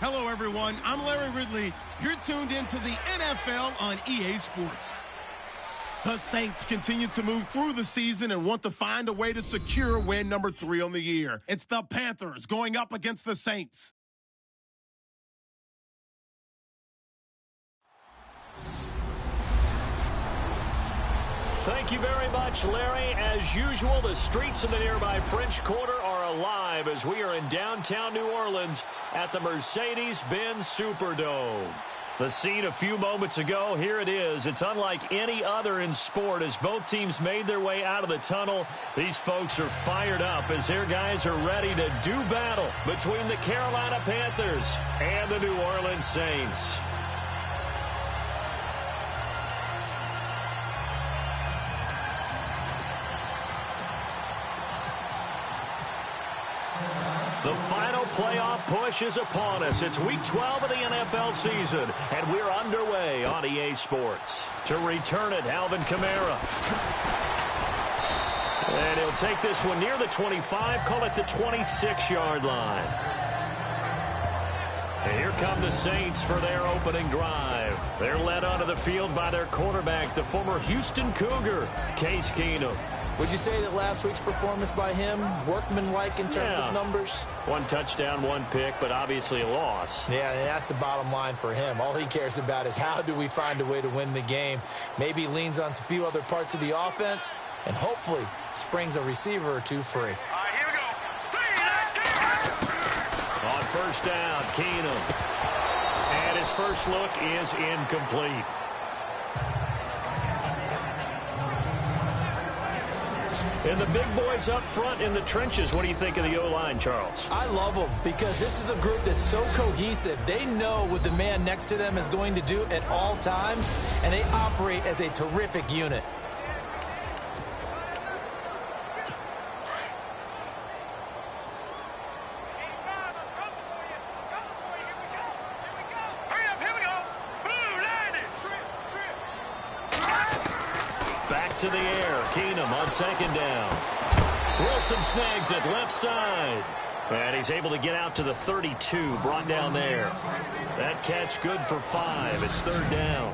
Hello, everyone. I'm Larry Ridley. You're tuned into the NFL on EA Sports. The Saints continue to move through the season and want to find a way to secure win number 3 on the year. It's the Panthers going up against the Saints. Thank you very much, Larry. As usual, the streets of the nearby French Quarter are alive as we are in downtown New Orleans at the Mercedes-Benz Superdome. The scene a few moments ago, here it is. It's unlike any other in sport as both teams made their way out of the tunnel. These folks are fired up as their guys are ready to do battle between the Carolina Panthers and the New Orleans Saints. The final playoff push is upon us. It's Week 12 of the NFL season, and we're underway on EA Sports. To return it, Alvin Kamara. And he'll take this one near the 25, call it the 26-yard line. And here come the Saints for their opening drive. They're led onto the field by their quarterback, the former Houston Cougar, Case Keenum. Would you say that last week's performance by him, workmanlike in terms of numbers? 1 touchdown, 1 pick, but obviously a loss. Yeah, and that's the bottom line for him. All he cares about is how do we find a way to win the game. Maybe leans on a few other parts of the offense, and hopefully springs a receiver or two free. All right, here we go. On first down, Keenum. And his first look is incomplete. And the big boys up front in the trenches. What do you think of the O-line, Charles? I love them because this is a group that's so cohesive. They know what the man next to them is going to do at all times, and they operate as a terrific unit. To the air, Keenum on second down. Wilson snags it left side. And he's able to get out to the 32, brought down there. That catch good for 5. It's third down.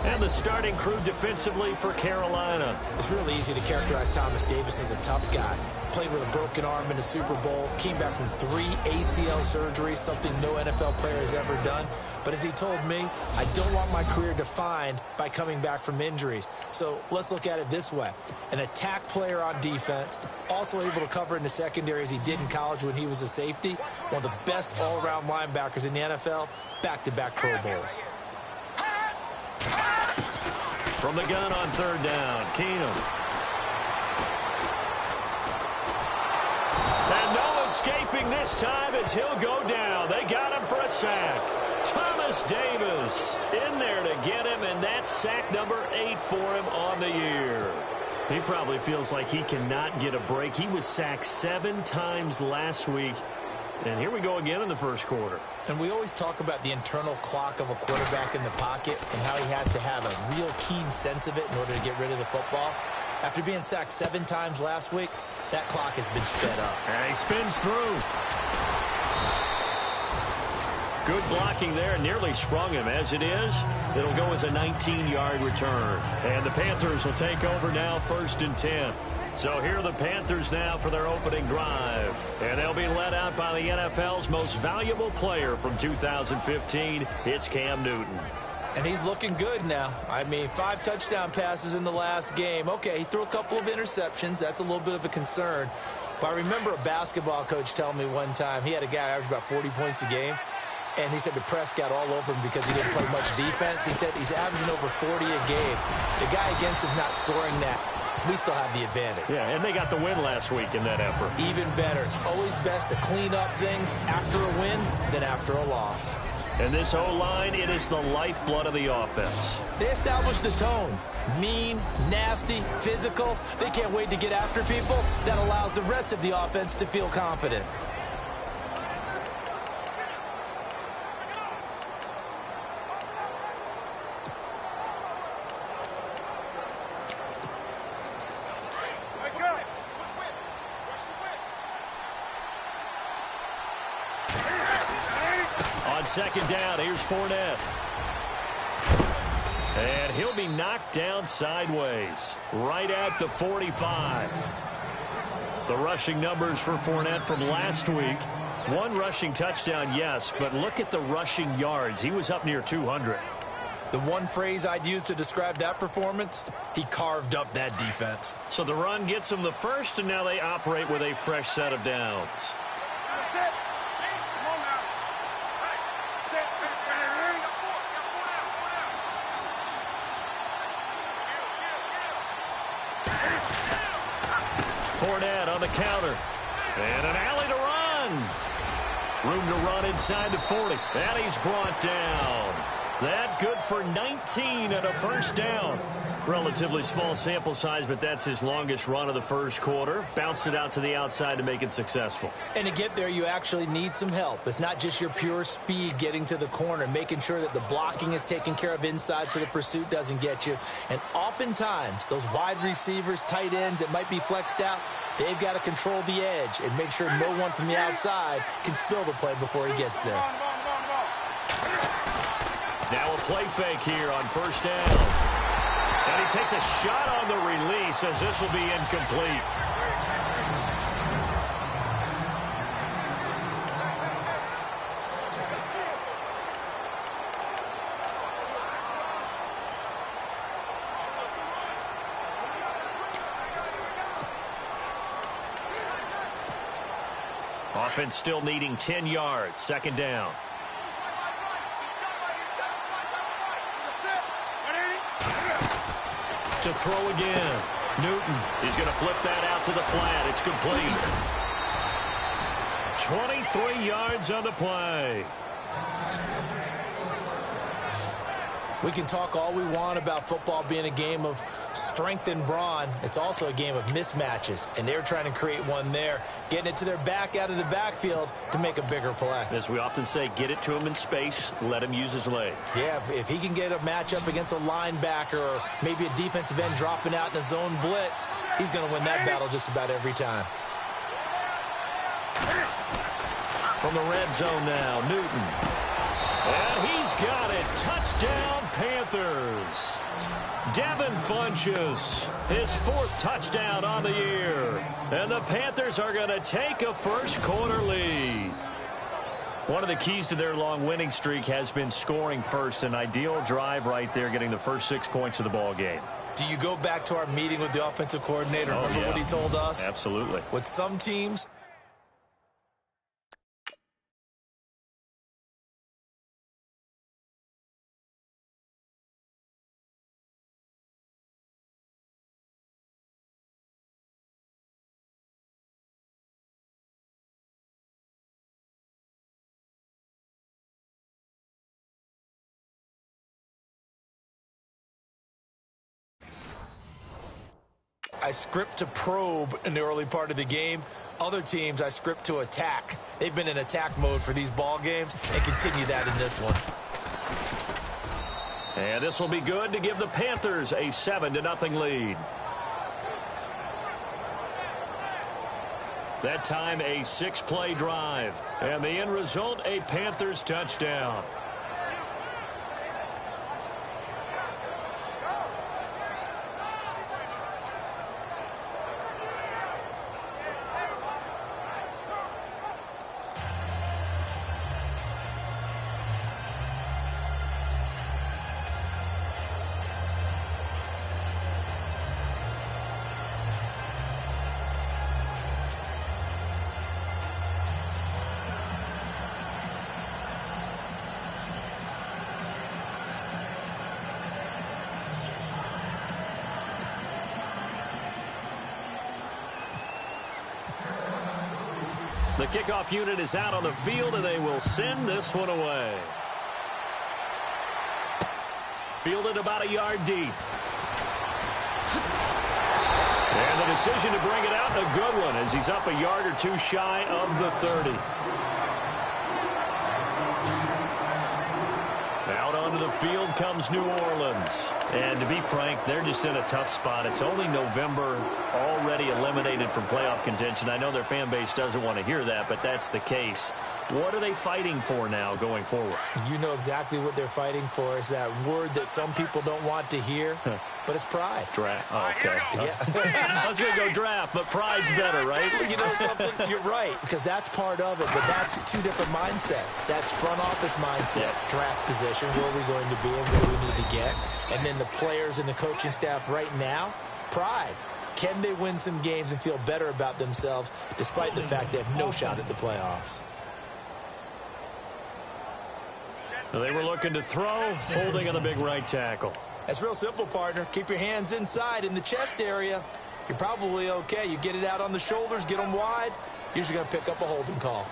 And the starting crew defensively for Carolina. It's really easy to characterize Thomas Davis as a tough guy. Played with a broken arm in the Super Bowl. Came back from 3 ACL surgeries, something no NFL player has ever done. But as he told me, I don't want my career defined by coming back from injuries. So let's look at it this way. An attack player on defense, also able to cover in the secondary as he did in college when he was a safety. One of the best all-around linebackers in the NFL, back-to-back Pro Bowls. From the gun on third down, Keenum. And no escaping this time as he'll go down. They got him for a sack. Thomas Davis in there to get him, and that's sack number 8 for him on the year. He probably feels like he cannot get a break. He was sacked 7 times last week. And here we go again in the first quarter. And we always talk about the internal clock of a quarterback in the pocket and how he has to have a real keen sense of it in order to get rid of the football. After being sacked 7 times last week, that clock has been sped up. And he spins through. Good blocking there, nearly sprung him. As it is, it'll go as a 19-yard return. And the Panthers will take over now, 1st and 10. So here are the Panthers now for their opening drive. And they'll be led out by the NFL's most valuable player from 2015. It's Cam Newton. And he's looking good now. I mean, 5 touchdown passes in the last game. Okay, he threw a couple of interceptions. That's a little bit of a concern. But I remember a basketball coach telling me one time, he had a guy average about 40 points a game. And he said the press got all over him because he didn't play much defense. He said he's averaging over 40 a game. The guy against him not scoring that. We still have the advantage. Yeah, and they got the win last week in that effort. Even better. It's always best to clean up things after a win than after a loss. And this O-line, it is the lifeblood of the offense. They established the tone. Mean, nasty, physical. They can't wait to get after people. That allows the rest of the offense to feel confident. second down. Here's Fournette. And he'll be knocked down sideways, right at the 45. The rushing numbers for Fournette from last week. One rushing touchdown, yes, but look at the rushing yards. He was up near 200. The one phrase I'd use to describe that performance, he carved up that defense. So the run gets him the first, and now they operate with a fresh set of downs. Fournette on the counter. And an alley to run. Room to run inside the 40. And he's brought down. That good for 19 and a first down. Relatively small sample size, but that's his longest run of the first quarter. Bounced it out to the outside to make it successful. And to get there, you actually need some help. It's not just your pure speed getting to the corner, making sure that the blocking is taken care of inside so the pursuit doesn't get you. And oftentimes, those wide receivers, tight ends that might be flexed out, they've got to control the edge and make sure no one from the outside can spill the play before he gets there. Now a play fake here on first down. And he takes a shot on the release as this will be incomplete. Offense still needing 10 yards. Second down. To throw again. Newton. He's going to flip that out to the flat. It's complete. 23 yards on the play. We can talk all we want about football being a game of strength and brawn. It's also a game of mismatches, and they're trying to create one there, getting it to their back out of the backfield to make a bigger play. As we often say, get it to him in space, let him use his leg. Yeah, if he can get a matchup against a linebacker or maybe a defensive end dropping out in a zone blitz, he's going to win that battle just about every time. From the red zone now, Newton. And he's got it. Touchdown, Panthers. Devin Funchess, his fourth touchdown on the year. And the Panthers are going to take a first quarter lead. One of the keys to their long winning streak has been scoring first. An ideal drive right there, getting the first 6 points of the ball game. Do you go back to our meeting with the offensive coordinator? Remember what he told us? Absolutely. With some teams, I script to probe in the early part of the game. Other teams, I script to attack. They've been in attack mode for these ball games and continue that in this one. And this will be good to give the Panthers a 7-0 lead. That time a 6-play drive. And the end result, a Panthers touchdown. The kickoff unit is out on the field, and they will send this one away. Fielded about a yard deep. And the decision to bring it out, a good one, as he's up a yard or two shy of the 30. Out onto the field comes New Orleans. And to be frank, they're just in a tough spot. It's only November, already eliminated from playoff contention. I know their fan base doesn't want to hear that, but that's the case. What are they fighting for now going forward? You know exactly what they're fighting for. Is that word that some people don't want to hear, but it's pride. Draft. Oh, okay. Yeah. I was going to go draft, but pride's better, right? You know something? You're right, because that's part of it, but that's two different mindsets. That's front office mindset, draft position, where are we going to be and where we need to get. And then the players and the coaching staff right now, pride. Can they win some games and feel better about themselves despite the fact they have no shot at the playoffs? They were looking to throw, holding on the big right tackle. That's real simple, partner. Keep your hands inside in the chest area. You're probably okay. You get it out on the shoulders, get them wide. Usually going to pick up a holding call.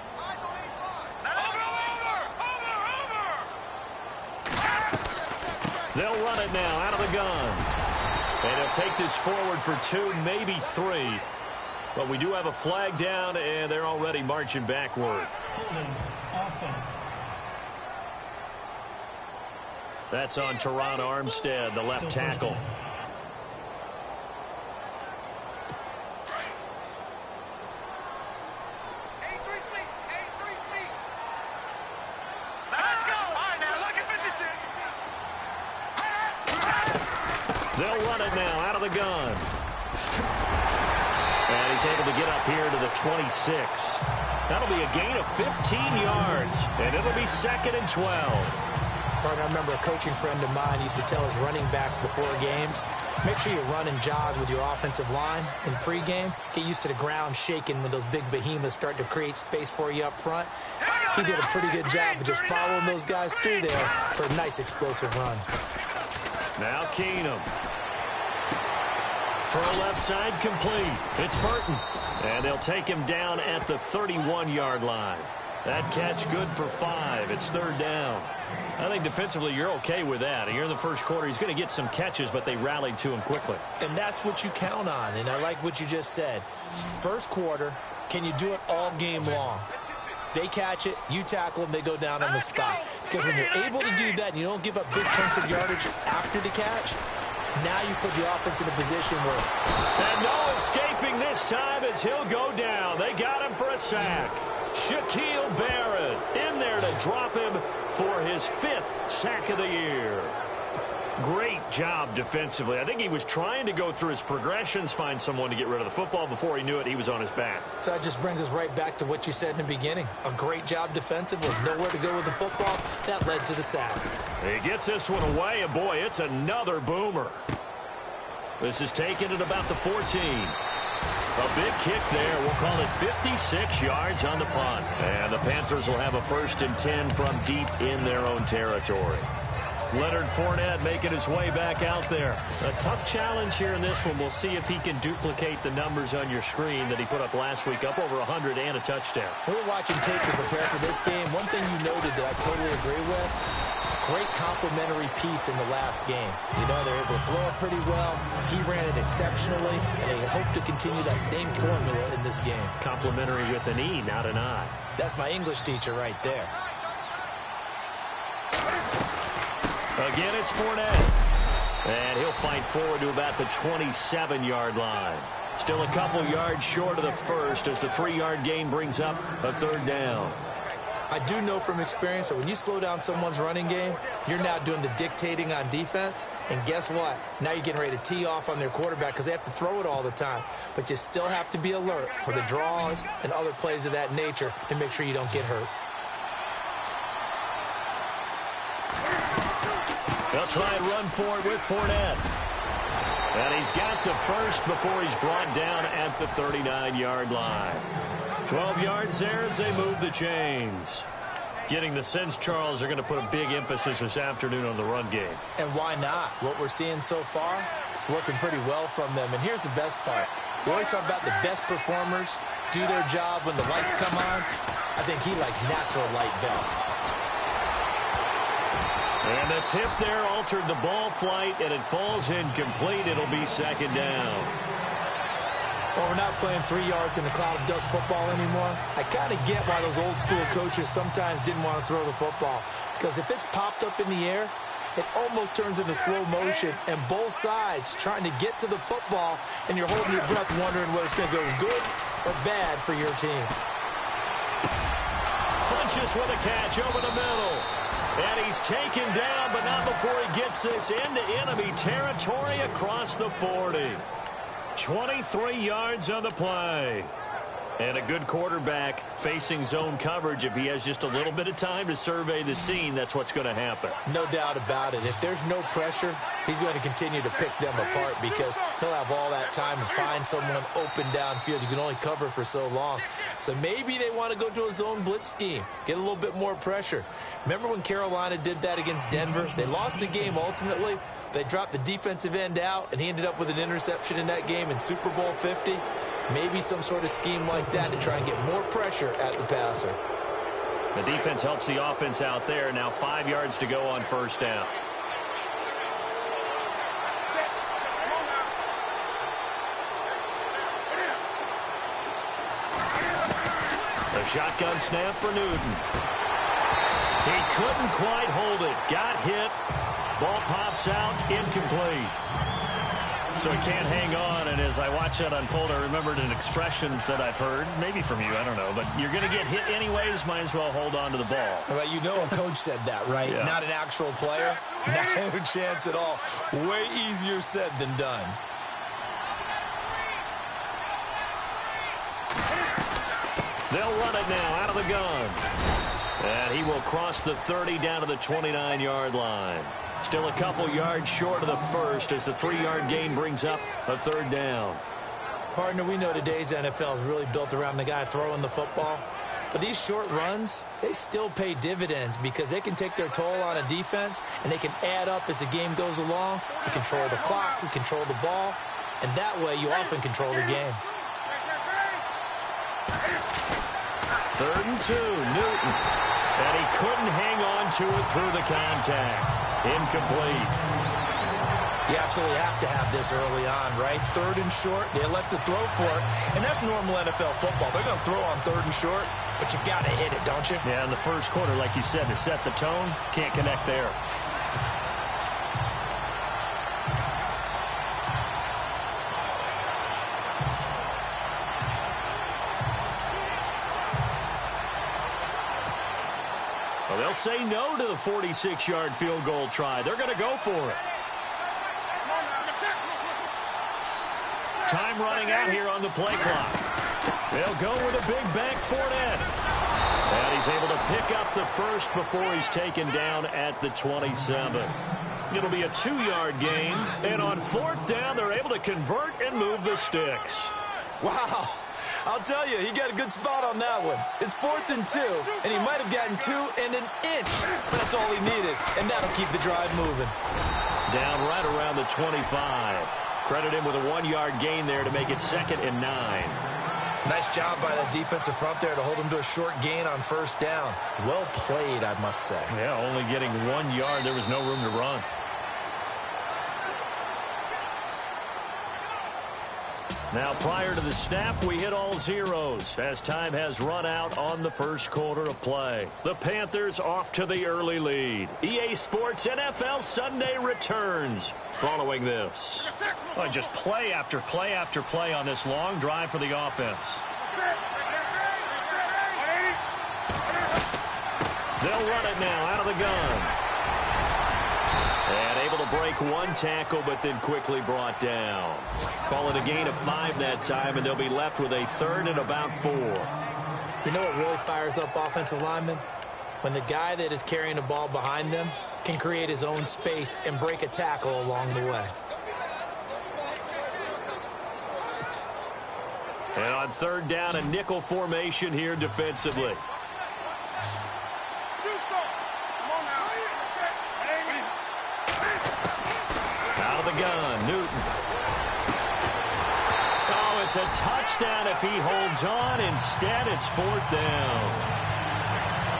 They'll run it now out of the gun. And he'll take this forward for 2, maybe 3. But we do have a flag down, and they're already marching backward. Holding offense. That's on Teron Armstead, the left tackle. They'll run it now out of the gun. And he's able to get up here to the 26. That'll be a gain of 15 yards, and it'll be 2nd and 12. Partner, I remember a coaching friend of mine used to tell his running backs before games, make sure you run and jog with your offensive line in pregame. Get used to the ground shaking when those big behemoths start to create space for you up front. He did a pretty good job of just following those guys through there for a nice explosive run. Now Keenum. For a left side complete. It's Burton. And they'll take him down at the 31-yard line. That catch good for 5. It's 3rd down. I think defensively you're okay with that. Here in the first quarter, he's going to get some catches, but they rallied to him quickly. And that's what you count on, and I like what you just said. First quarter, can you do it all game long? They catch it, you tackle them, they go down on the spot. Because when you're able to do that and you don't give up big chunks of yardage after the catch, now you put the offense in a position where... And no escaping this time as he'll go down. They got him for a sack. Shaquille Barrett in there to drop him for his 5th sack of the year. Great job defensively. I think he was trying to go through his progressions, find someone to get rid of the football. Before he knew it, he was on his back. So that just brings us right back to what you said in the beginning. A great job defensively. Nowhere to go with the football. That led to the sack. He gets this one away, and boy, it's another boomer. This is taken at about the 14. A big kick there. We'll call it 56 yards on the punt. And the Panthers will have a 1st and 10 from deep in their own territory. Leonard Fournette making his way back out there. A tough challenge here in this one. We'll see if he can duplicate the numbers on your screen that he put up last week, up over 100 and a touchdown. We were watching tape to prepare for this game. One thing you noted that I totally agree with, great complimentary piece in the last game. You know, they're able to throw it pretty well. He ran it exceptionally, and they hope to continue that same formula in this game. Complimentary with an E, not an I. That's my English teacher right there. Again, it's Fournette. And he'll fight forward to about the 27-yard line. Still a couple yards short of the first as the 3-yard gain brings up a 3rd down. I do know from experience that when you slow down someone's running game, you're now doing the dictating on defense. And guess what? Now you're getting ready to tee off on their quarterback because they have to throw it all the time. But you still have to be alert for the draws and other plays of that nature to make sure you don't get hurt. They'll try and run for it with Fournette. And he's got the first before he's brought down at the 39-yard line. 12 yards there as they move the chains. Getting the sense, Charles, they're going to put a big emphasis this afternoon on the run game. And why not? What we're seeing so far, working pretty well from them. And here's the best part. We always talk about the best performers do their job when the lights come on. I think he likes natural light best. And the tip there altered the ball flight, and it falls incomplete. It'll be 2nd down. Well, we're not playing 3 yards in a cloud of dust football anymore. I kind of get why those old school coaches sometimes didn't want to throw the football. Because if it's popped up in the air, it almost turns into slow motion, and both sides trying to get to the football, and you're holding your breath wondering whether it's going to go good or bad for your team. Funches with a catch over the middle. And he's taken down, but not before he gets this into enemy territory across the 40. 23 yards on the play. And a good quarterback facing zone coverage. If he has just a little bit of time to survey the scene, that's what's going to happen. No doubt about it. If there's no pressure, he's going to continue to pick them apart because he'll have all that time to find someone open downfield. You can only cover for so long. So maybe they want to go to a zone blitz scheme, get a little bit more pressure. Remember when Carolina did that against Denver? They lost the game ultimately. They dropped the defensive end out, and he ended up with an interception in that game in Super Bowl 50. Maybe some sort of scheme like that to try and get more pressure at the passer. The defense helps the offense out there. Now 5 yards to go on first down. The shotgun snap for Newton. He couldn't quite hold it. Got hit. Ball pops out. Incomplete. So he can't hang on, and as I watch that unfold, I remembered an expression that I've heard, maybe from you, I don't know, but you're going to get hit anyways, might as well hold on to the ball. Well, you know a coach said that, right? Yeah. Not an actual player. No chance at all. Way easier said than done. They'll run it now out of the gun. And he will cross the 30 down to the 29-yard line. Still a couple yards short of the first as the 3-yard gain brings up a third down. Partner, we know today's NFL is really built around the guy throwing the football. But these short runs, they still pay dividends because they can take their toll on a defense and they can add up as the game goes along. You control the clock, you control the ball, and that way you often control the game. 3rd and 2, Newton. And he couldn't hang on to it through the contact. Incomplete. You absolutely have to have this early on, right? 3rd and short, they elect to throw for it, and that's normal NFL football. They're going to throw on 3rd and short, but you've got to hit it, don't you? Yeah, in the first quarter, like you said, to set the tone, can't connect there. Well, they'll say no to the 46-yard field goal try. They're going to go for it. Time running out here on the play clock. They'll go with a big bank Fournette. And he's able to pick up the first before he's taken down at the 27. It'll be a 2-yard gain. And on 4th down, they're able to convert and move the sticks. Wow. I'll tell you, he got a good spot on that one. It's 4th and 2, and he might have gotten 2 and an inch. That's all he needed, and that'll keep the drive moving. Down right around the 25. Credit him with a 1-yard gain there to make it 2nd and 9. Nice job by the defensive front there to hold him to a short gain on 1st down. Well played, I must say. Yeah, only getting 1 yard. There was no room to run. Now, prior to the snap, we hit all zeros as time has run out on the first quarter of play. The Panthers off to the early lead. EA Sports NFL Sunday returns following this. Well, just play after play after play on this long drive for the offense. They'll run it now out of the gun. And able to break 1 tackle, but then quickly brought down. Call it a gain of 5 that time, and they'll be left with a 3rd and about 4. You know what really fires up offensive linemen? When the guy that is carrying the ball behind them can create his own space and break a tackle along the way. And on 3rd down, a nickel formation here defensively. Out of the gun, Newton. Oh, it's a touchdown if he holds on. Instead, it's 4th down.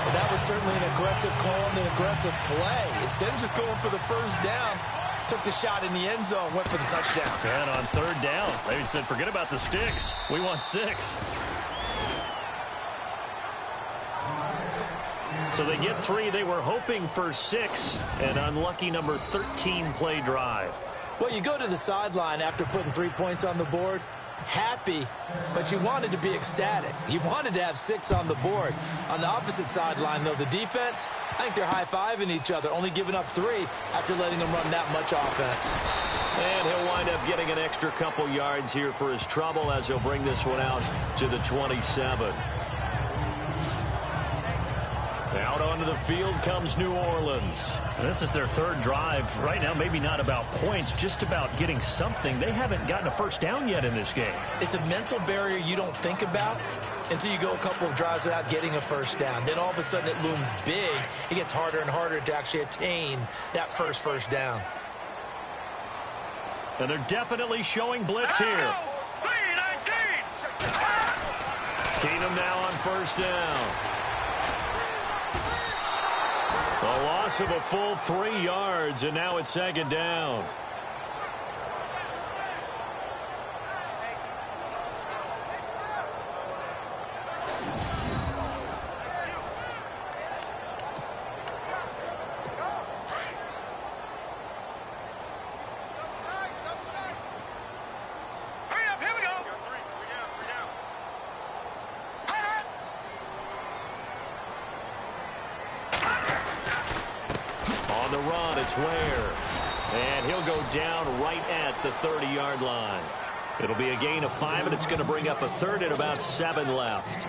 Well, that was certainly an aggressive call and an aggressive play. Instead of just going for the 1st down, took the shot in the end zone, went for the touchdown. And on 3rd down, they said, forget about the sticks. We want 6. So they get 3. They were hoping for 6. An unlucky number 13 play drive. Well, you go to the sideline after putting 3 points on the board. Happy, but you wanted to be ecstatic. You wanted to have 6 on the board. On the opposite sideline, though, the defense, I think they're high-fiving each other, only giving up 3 after letting them run that much offense. And he'll wind up getting an extra couple yards here for his trouble as he'll bring this one out to the 27. Out onto the field comes New Orleans. This is their 3rd drive. Right now, maybe not about points, just about getting something. They haven't gotten a first down yet in this game. It's a mental barrier you don't think about until you go a couple of drives without getting a first down. Then all of a sudden it looms big. It gets harder and harder to actually attain that first down. And they're definitely showing blitz here. Keenum now on first down. A loss of a full 3 yards, and now it's 2nd down. On the run, it's Ware. And he'll go down right at the 30-yard line. It'll be a gain of 5, and it's going to bring up a 3rd and about 7 left.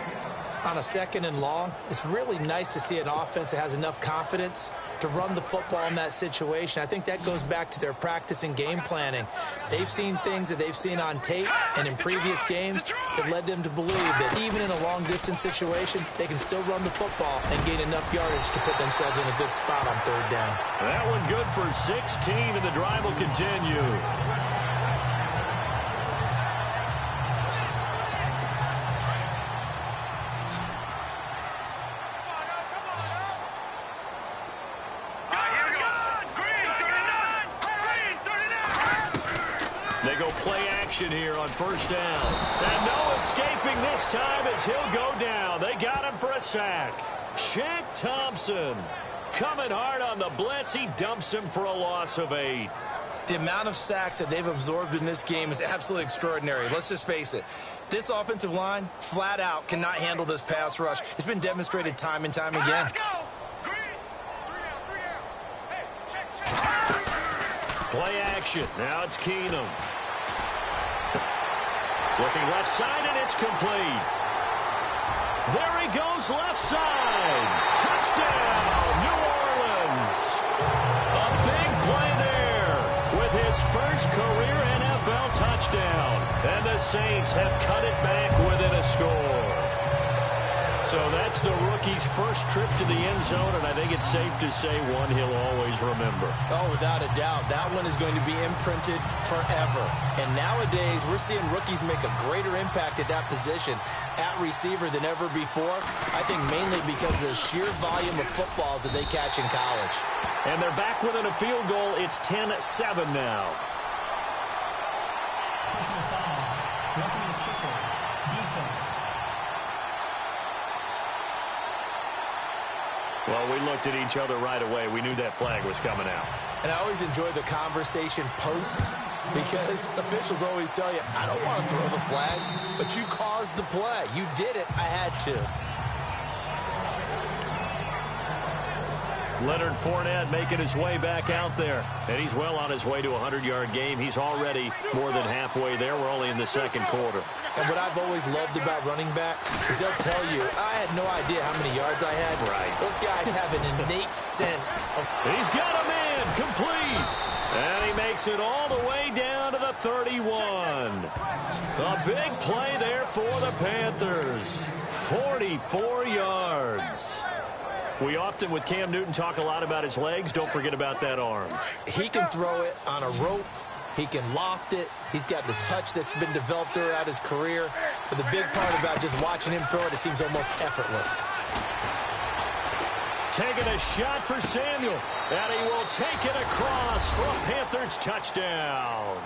On a 2nd and long, it's really nice to see an offense that has enough confidence to run the football in that situation. I think that goes back to their practice and game planning. They've seen things that they've seen on tape and in previous games that led them to believe that even in a long-distance situation, they can still run the football and gain enough yardage to put themselves in a good spot on 3rd down. That one good for 16, and the drive will continue. They go play action here on first down. And no escaping this time as he'll go down. They got him for a sack. Shaq Thompson coming hard on the blitz. He dumps him for a loss of 8. The amount of sacks that they've absorbed in this game is absolutely extraordinary. Let's just face it. This offensive line, flat out, cannot handle this pass rush. It's been demonstrated time and time again. Play action. Now it's Keenum. Looking left side, and it's complete. There he goes left side. Touchdown, New Orleans. A big play there with his first career NFL touchdown. And the Saints have cut it back within a score. So that's the rookie's first trip to the end zone, and I think it's safe to say one he'll always remember. Oh, without a doubt. That one is going to be imprinted forever. And nowadays, we're seeing rookies make a greater impact at that position at receiver than ever before. I think mainly because of the sheer volume of footballs that they catch in college. And they're back within a field goal. It's 10-7 now. Personal foul. Roughing the kicker. Defense. Well, we looked at each other right away. We knew that flag was coming out. And I always enjoy the conversation post because officials always tell you, I don't want to throw the flag, but you caused the play. You did it. I had to. Leonard Fournette making his way back out there. And he's well on his way to a 100-yard game. He's already more than halfway there. We're only in the second quarter. And what I've always loved about running backs is they'll tell you, I had no idea how many yards I had. Right. Those guys have an innate sense of... He's got a man complete. And he makes it all the way down to the 31. A big play there for the Panthers. 44 yards. We often, with Cam Newton, talk a lot about his legs. Don't forget about that arm. He can throw it on a rope. He can loft it. He's got the touch that's been developed throughout his career. But the big part about just watching him throw it, it seems almost effortless. Taking a shot for Samuel. And he will take it across for a Panthers touchdown.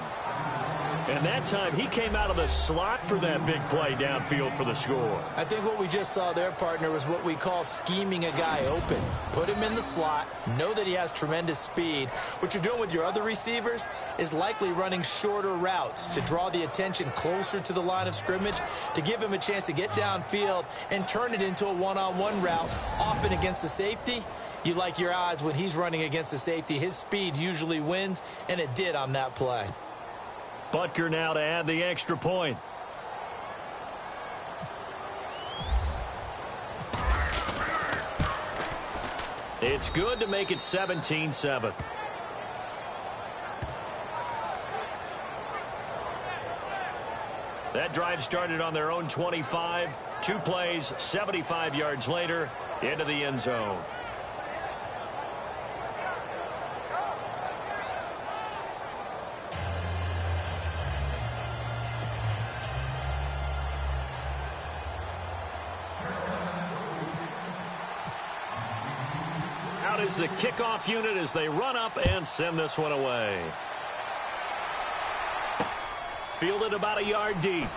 And that time, he came out of the slot for that big play downfield for the score. I think what we just saw there, partner, was what we call scheming a guy open. Put him in the slot, know that he has tremendous speed. What you're doing with your other receivers is likely running shorter routes to draw the attention closer to the line of scrimmage, to give him a chance to get downfield and turn it into a one-on-one route, often against the safety. You like your odds when he's running against the safety. His speed usually wins, and it did on that play. Butker now to add the extra point. It's good to make it 17-7. That drive started on their own 25. 2 plays, 75 yards later, into the end zone. Out is the kickoff unit as they run up and send this one away. Fielded about a yard deep.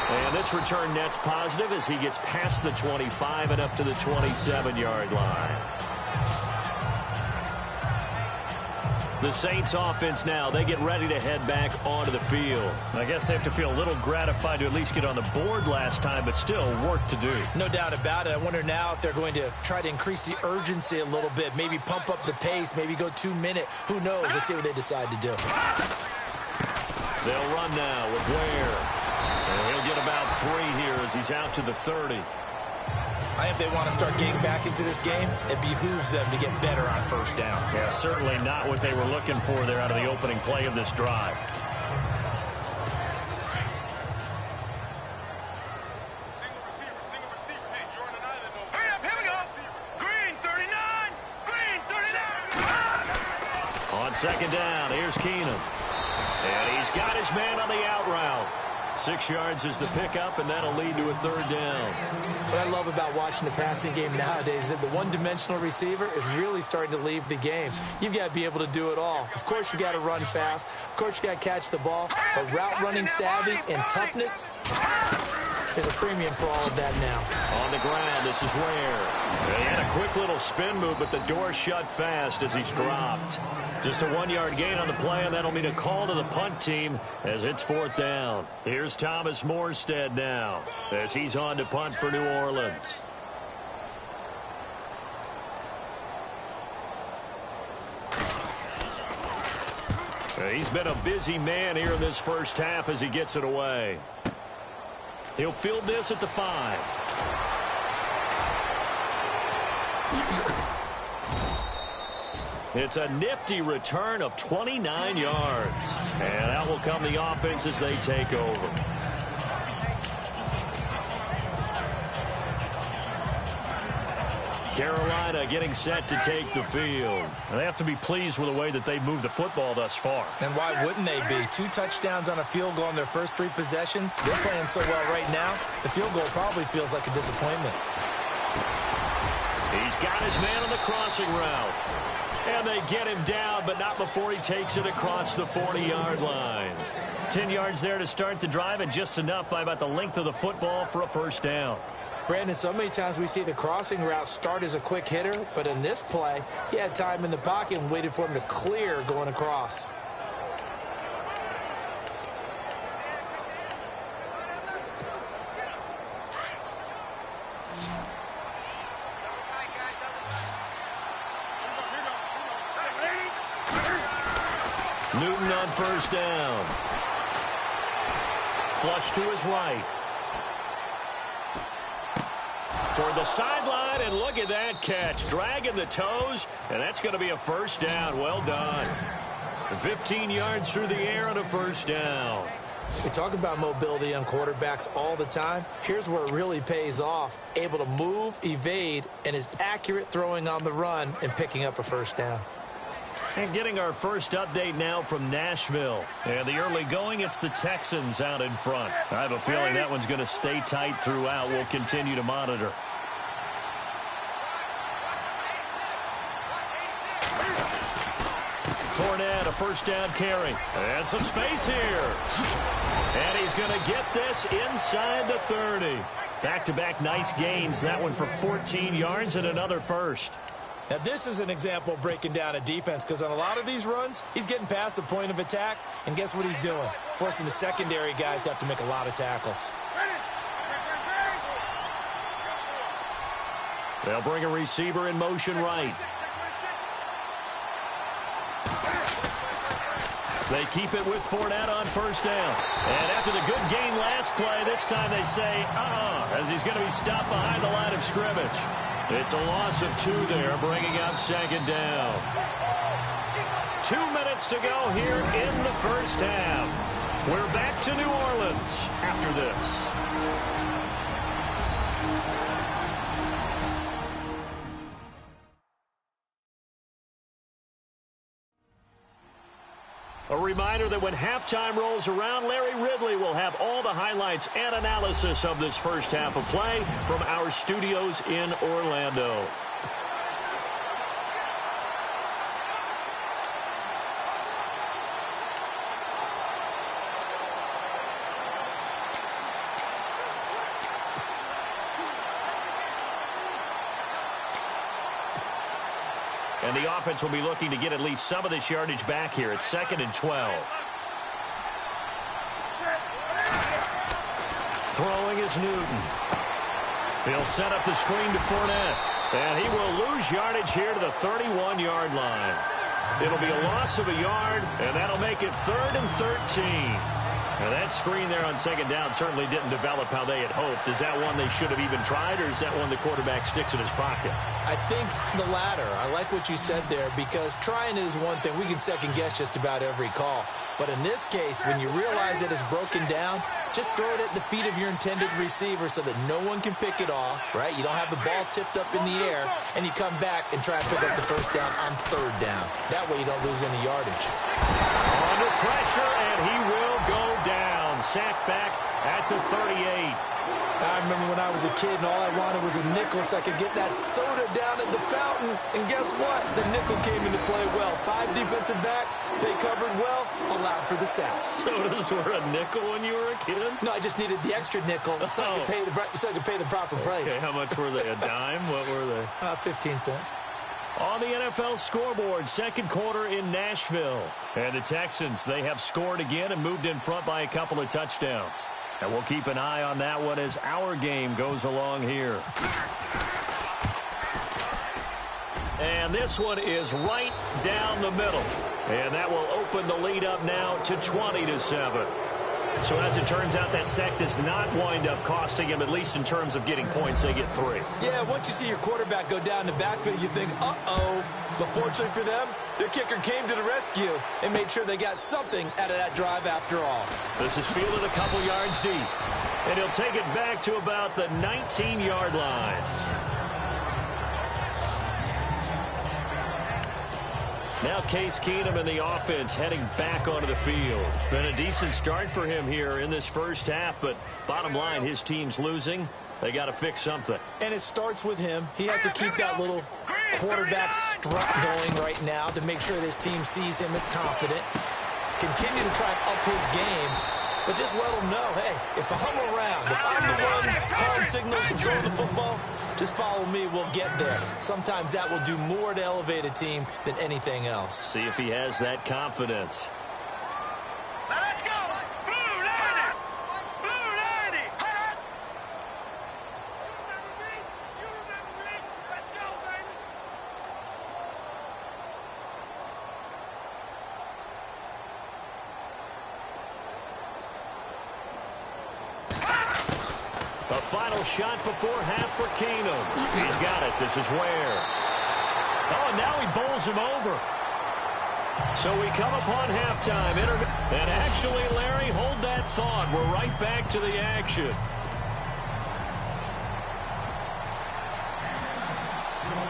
And this return net's positive as he gets past the 25 and up to the 27-yard line. The Saints offense now, they get ready to head back onto the field. I guess they have to feel a little gratified to at least get on the board last time, but still work to do. No doubt about it. I wonder now if they're going to try to increase the urgency a little bit, maybe pump up the pace, maybe go 2-minute. Who knows? Let's see what they decide to do. They'll run now with Ware. And he'll get about 3 here as he's out to the 30. I think if they want to start getting back into this game, it behooves them to get better on first down. Yeah, certainly not what they were looking for there out of the opening play of this drive. Single receiver. Hey, you're on an island over there. Hurry up, here we go. Green 39. Green 39. On second down, here's Keenum. And he's got his man on the out route. 6 yards is the pickup, and that'll lead to a 3rd down. What I love about watching the passing game nowadays is that the one-dimensional receiver is really starting to leave the game. You've got to be able to do it all. Of course, you got to run fast. Of course, you got to catch the ball. But route running savvy and toughness, there's a premium for all of that now. On the ground, this is Ware. He had a quick little spin move, but the door shut fast as he's dropped. Just a 1-yard gain on the play, and that'll mean a call to the punt team as it's 4th down. Here's Thomas Morstead now as he's on to punt for New Orleans. He's been a busy man here in this first half as he gets it away. He'll field this at the 5. It's a nifty return of 29 yards. And out will come the offense as they take over. Carolina getting set to take the field. And they have to be pleased with the way that they moved the football thus far. And why wouldn't they be? 2 touchdowns on a field goal in their first 3 possessions. They're playing so well right now, the field goal probably feels like a disappointment. He's got his man on the crossing route. And they get him down, but not before he takes it across the 40-yard line. 10 yards there to start the drive, and just enough by about the length of the football for a first down. Brandon, so many times we see the crossing route start as a quick hitter, but in this play, he had time in the pocket and waited for him to clear going across. Newton on first down. Flush to his right. Toward the sideline, and look at that catch. Dragging the toes, and that's going to be a first down. Well done. 15 yards through the air on a first down. We talk about mobility on quarterbacks all the time. Here's where it really pays off. Able to move, evade, and is accurate throwing on the run and picking up a first down. And getting our first update now from Nashville. And the early going, it's the Texans out in front. I have a feeling that one's going to stay tight throughout. We'll continue to monitor. Fournette, a first down carry. And some space here. And he's going to get this inside the 30. Back-to-back nice gains. That one for 14 yards and another first. Now, this is an example of breaking down a defense, because on a lot of these runs, he's getting past the point of attack, and guess what he's doing? Forcing the secondary guys to have to make a lot of tackles. They'll bring a receiver in motion right. They keep it with Fournette on first down. And after the good gain last play, this time they say, as he's going to be stopped behind the line of scrimmage. It's a loss of 2 there, bringing up second down. 2 minutes to go here in the first half. We're back to New Orleans after this. A reminder that when halftime rolls around, Larry Ridley will have all the highlights and analysis of this first half of play from our studios in Orlando. And the offense will be looking to get at least some of this yardage back here. It's 2nd and 12. Throwing is Newton. He'll set up the screen to Fournette. And he will lose yardage here to the 31-yard line. It'll be a loss of a yard, and that'll make it 3rd and 13. Now, that screen there on second down certainly didn't develop how they had hoped. Is that one they should have even tried, or is that one the quarterback sticks in his pocket? I think the latter. I like what you said there, because trying it is one thing. We can second-guess just about every call. But in this case, when you realize it is broken down, just throw it at the feet of your intended receiver so that no one can pick it off, right? You don't have the ball tipped up in the air, and you come back and try and pick up the first down on 3rd down. That way you don't lose any yardage. Under pressure, and he will go down. Sacked back at the 38. I remember when I was a kid and all I wanted was a nickel so I could get that soda down at the fountain. And guess what? The nickel came into play well. 5 defensive backs, they covered well, allowed for the sacks. Sodas were a nickel when you were a kid? No, I just needed the extra nickel so I could pay the proper price. Okay, how much were they? A dime? What were they? 15 cents. On the NFL scoreboard, second quarter in Nashville. And the Texans, they have scored again and moved in front by a couple of touchdowns. And we'll keep an eye on that one as our game goes along here. And this one is right down the middle. And that will open the lead up now to 20-7. So as it turns out, that sack does not wind up costing him, at least in terms of getting points. They get 3. Yeah, once you see your quarterback go down the backfield, you think, uh-oh. But fortunately for them, their kicker came to the rescue and made sure they got something out of that drive after all. This is fielded a couple yards deep. And he'll take it back to about the 19-yard line. Now Case Keenum and the offense heading back onto the field. Been a decent start for him here in this first half, but bottom line, his team's losing. They got to fix something. And it starts with him. He has to keep that little quarterback strut going right now to make sure that his team sees him as confident. Continue to try and up his game, but just let him know, hey, if I'm around, if I'm the one calling signals and throwing the football, just follow me, we'll get there. Sometimes that will do more to elevate a team than anything else. See if he has that confidence. Now let's go! Blue 90! Blue 90! Let's go, baby! A final shot before half for Keenum. He's got it. This is Ware. Oh, and now he bowls him over. So we come upon halftime. And actually, Larry, hold that thought. We're right back to the action.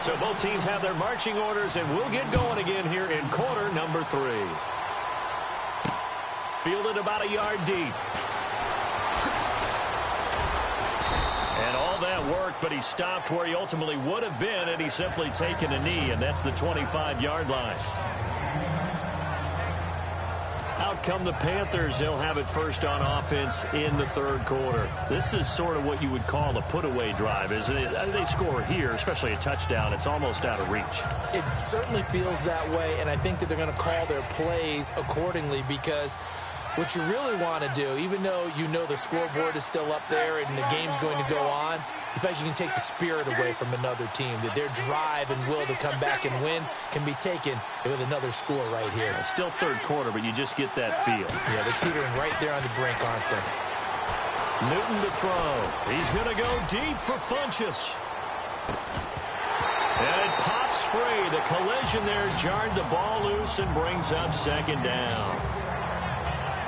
So both teams have their marching orders, and we'll get going again here in quarter number 3. Fielded about a yard deep. And all that worked, but he stopped where he ultimately would have been had he simply taken a knee, and that's the 25-yard line. Out come the Panthers. They'll have it first on offense in the third quarter. This is sort of what you would call a put-away drive, isn't it? They score here, especially a touchdown. It's almost out of reach. It certainly feels that way, and I think that they're going to call their plays accordingly, because what you really want to do, even though you know the scoreboard is still up there and the game's going to go on, you feel like you can take the spirit away from another team, that their drive and will to come back and win can be taken with another score right here. Still third quarter, but you just get that feel. Yeah, they're teetering right there on the brink, aren't they? Newton to throw. He's going to go deep for Funchess. And it pops free. The collision there jarred the ball loose and brings up second down.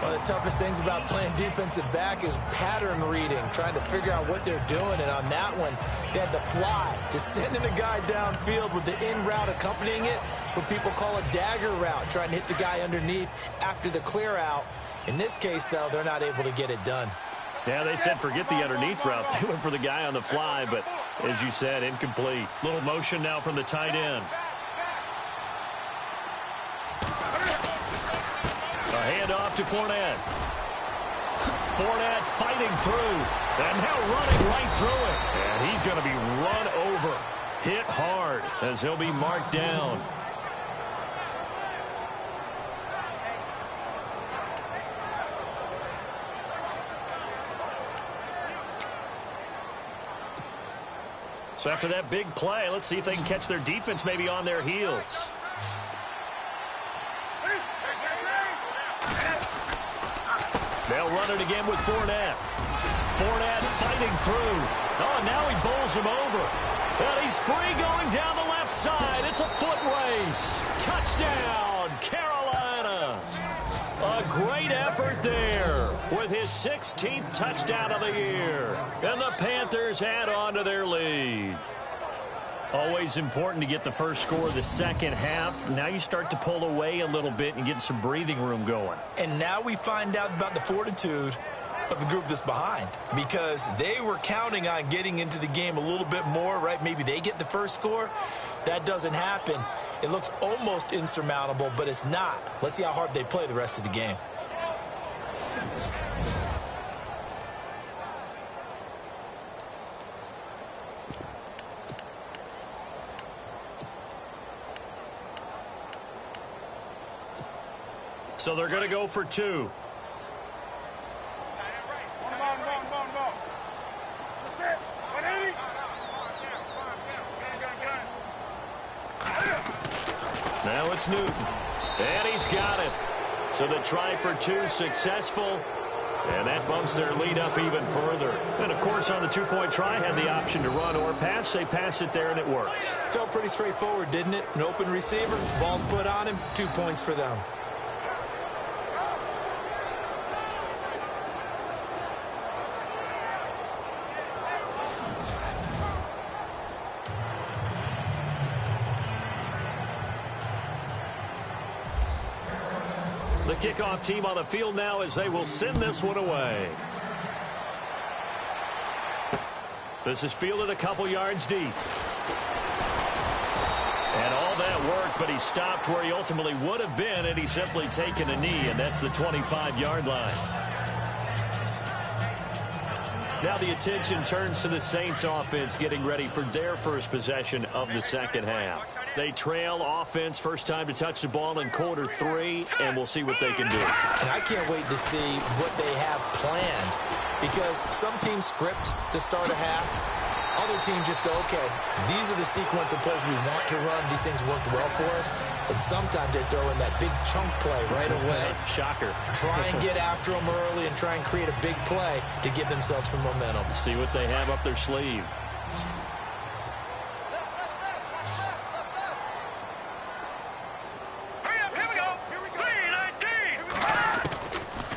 One of the toughest things about playing defensive back is pattern reading, trying to figure out what they're doing. And on that one, they had the fly, just sending a guy downfield with the in route accompanying it, what people call a dagger route, trying to hit the guy underneath after the clear out. In this case, though, they're not able to get it done. Yeah, they said forget the underneath route. They went for the guy on the fly, but as you said, incomplete. Little motion now from the tight end. A handoff to Fournette. Fournette fighting through. And now running right through it. And he's going to be run over. Hit hard as he'll be marked down. So after that big play, let's see if they can catch their defense maybe on their heels. They'll run it again with Fournette. Fournette fighting through. Oh, and now he bowls him over. And he's free going down the left side. It's a foot race. Touchdown, Carolina. A great effort there with his 16th touchdown of the year. And the Panthers add on to their lead. Always important to get the first score of the second half. Now you start to pull away a little bit and get some breathing room going. And now we find out about the fortitude of the group that's behind, because they were counting on getting into the game a little bit more, right? Maybe they get the first score. That doesn't happen. It looks almost insurmountable, but it's not. Let's see how hard they play the rest of the game. So they're going to go for two. Now it's Newton. And he's got it. So the try for two successful. And that bumps their lead up even further. And, of course, on the two-point try, had the option to run or pass. They pass it there, and it works. Felt pretty straightforward, didn't it? An open receiver, ball's put on him, 2 points for them. The kickoff team on the field now as they will send this one away. This is fielded a couple yards deep. And all that work, but he stopped where he ultimately would have been, and he's simply taken a knee, and that's the 25-yard line. Now the attention turns to the Saints offense getting ready for their first possession of the second half. They trail offense first time to touch the ball in quarter 3, and we'll see what they can do. And I can't wait to see what they have planned, because some teams script to start a half. Other teams just go, okay, these are the sequence of plays we want to run. These things worked well for us. And sometimes they throw in that big chunk play right away. Shocker. Try and get after them early and try and create a big play to give themselves some momentum. See what they have up their sleeve. Here we go.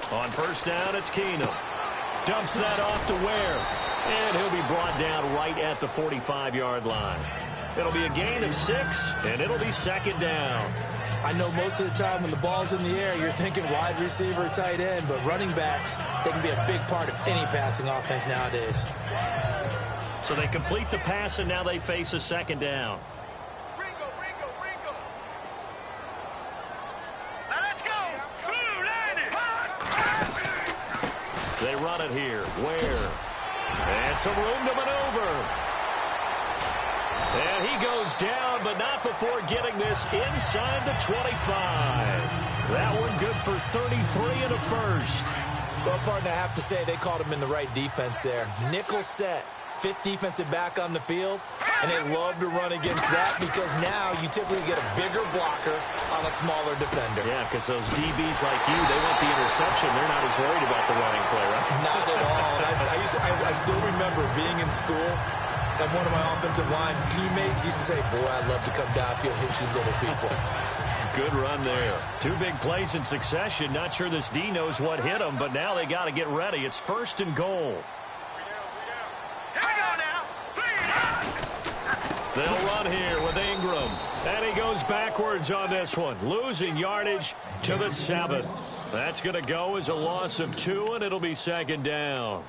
3-19. On first down, it's Keenum. Dumps that off to Ware. And he'll be brought down right at the 45-yard line. It'll be a gain of 6, and it'll be second down. I know most of the time when the ball's in the air, you're thinking wide receiver, tight end, but running backs, they can be a big part of any passing offense nowadays. So they complete the pass, and now they face a second down. Now let's go. Blue line. They run it here. Ware. And some room to maneuver. And he goes down, but not before getting this inside the 25. That one good for 33 and a first. Well, partner, I have to say they called him in the right defense there. Nickel set, fifth defensive back on the field, and they love to run against that because now you typically get a bigger blocker on a smaller defender. Yeah, because those DBs like you, they want the interception. They're not as worried about the running play, right? Not at all. I still remember being in school, and one of my offensive line teammates used to say, boy, I'd love to come downfield and hit you little people. Good run there. Two big plays in succession. Not sure this D knows what hit him, but now they got to get ready. It's 1st and goal. They'll run here with Ingram. And he goes backwards on this one, losing yardage to the 7. That's going to go as a loss of 2, and it'll be 2nd down.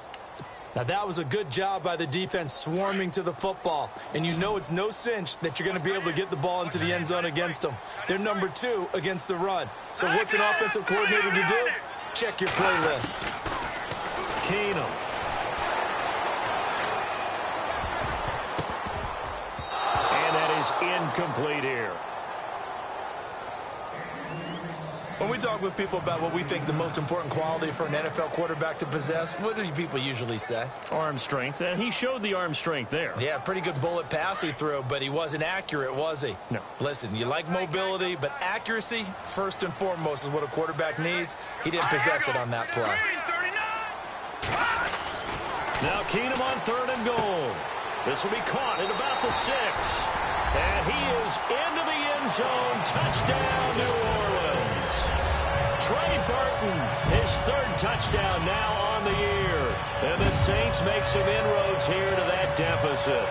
Now, that was a good job by the defense swarming to the football. And you know it's no cinch that you're going to be able to get the ball into the end zone against them. They're number 2 against the run. So what's an offensive coordinator to do? Check your playlist. Keenum. And that is incomplete here. When we talk with people about what we think the most important quality for an NFL quarterback to possess, what do people usually say? Arm strength, and he showed the arm strength there. Yeah, pretty good bullet pass he threw, but he wasn't accurate, was he? No. Listen, you like mobility, but accuracy, first and foremost, is what a quarterback needs. He didn't possess it on that play. Now Keenum on 3rd and goal. This will be caught at about the 6. And he is into the end zone. Touchdown, New Orleans. Trey Burton, his 3rd touchdown now on the year. And the Saints make some inroads here to that deficit.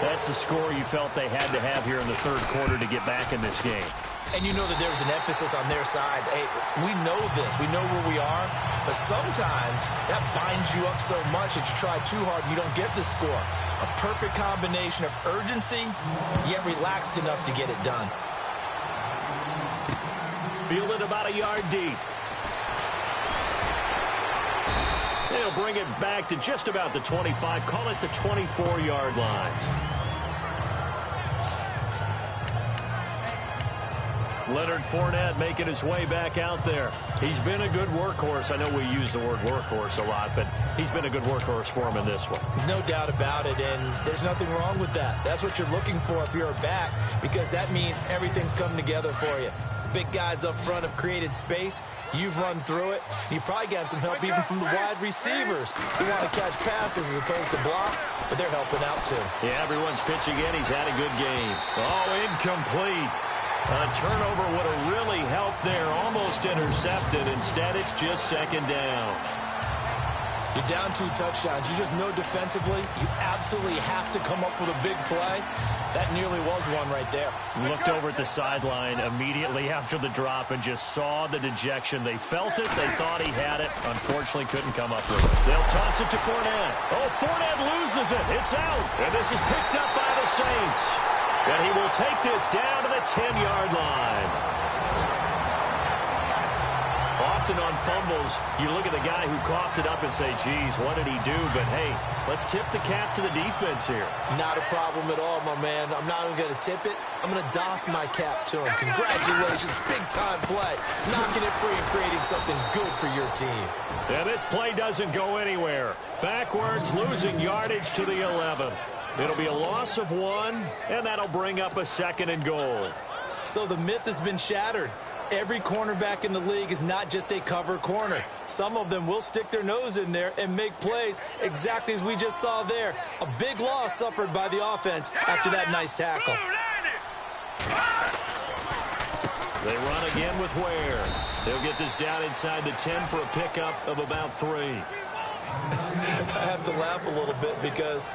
That's the score you felt they had to have here in the 3rd quarter to get back in this game. And you know that there's an emphasis on their side. Hey, we know this. We know where we are. But sometimes that binds you up so much that you try too hard, you don't get the score. A perfect combination of urgency, yet relaxed enough to get it done. Fielded about a yard deep. They'll bring it back to just about the 25. Call it the 24-yard line. Leonard Fournette making his way back out there. He's been a good workhorse. I know we use the word workhorse a lot, but he's been a good workhorse for him in this one. No doubt about it, and there's nothing wrong with that. That's what you're looking for if you're a back, because that means everything's coming together for you. The big guys up front have created space. You've run through it. You've probably gotten some help even from the wide receivers who want to catch passes as opposed to block, but they're helping out too. Yeah, everyone's pitching in. He's had a good game. Oh, incomplete. A turnover would have really helped there. Almost intercepted. Instead, it's just 2nd down. You're down 2 touchdowns. You just know defensively you absolutely have to come up with a big play. That nearly was one right there. Looked over at the sideline immediately after the drop and just saw the dejection. They felt it. They thought he had it. Unfortunately, couldn't come up with it. They'll toss it to Fournette. Oh, Fournette loses it. It's out. And this is picked up by the Saints. And he will take this down to the 10-yard line. Often on fumbles, you look at the guy who coughed it up and say, geez, what did he do? But, hey, let's tip the cap to the defense here. Not a problem at all, my man. I'm not even going to tip it. I'm going to doff my cap to him. Congratulations. Big-time play. Knocking it free and creating something good for your team. And this play doesn't go anywhere. Backwards, losing yardage to the 11. It'll be a loss of 1, and that'll bring up a 2nd and goal. So the myth has been shattered. Every cornerback in the league is not just a cover corner. Some of them will stick their nose in there and make plays exactly as we just saw there. A big loss suffered by the offense after that nice tackle. They run again with Ware. They'll get this down inside the 10 for a pickup of about 3. I have to laugh a little bit because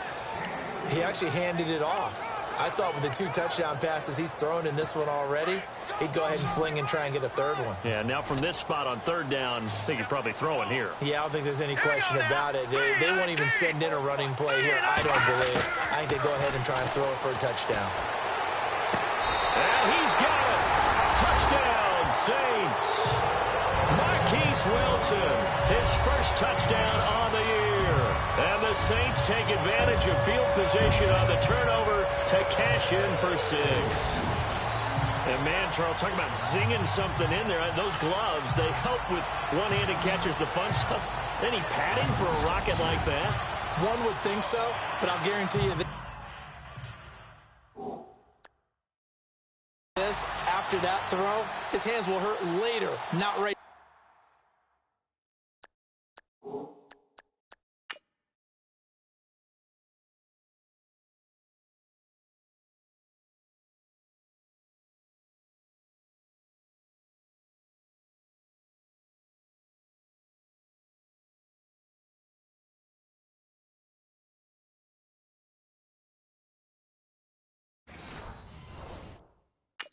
he actually handed it off. I thought with the 2 touchdown passes he's thrown in this one already, he'd go ahead and fling and try and get a 3rd one. Yeah, now from this spot on 3rd down, I think he'd probably throw it here. Yeah, I don't think there's any question about it. They won't even send in a running play here, I don't believe. I think they go ahead and try and throw it for a touchdown. And he's got it. Touchdown, Saints. Marquise Wilson, his first touchdown on the year. And the Saints take advantage of field position on the turnover to cash in for 6. And man, Charles, talking about zinging something in there. Those gloves, they help with one-handed catches, the fun stuff. Any padding for a rocket like that? One would think so, but I'll guarantee you this, after that throw, his hands will hurt later, not right.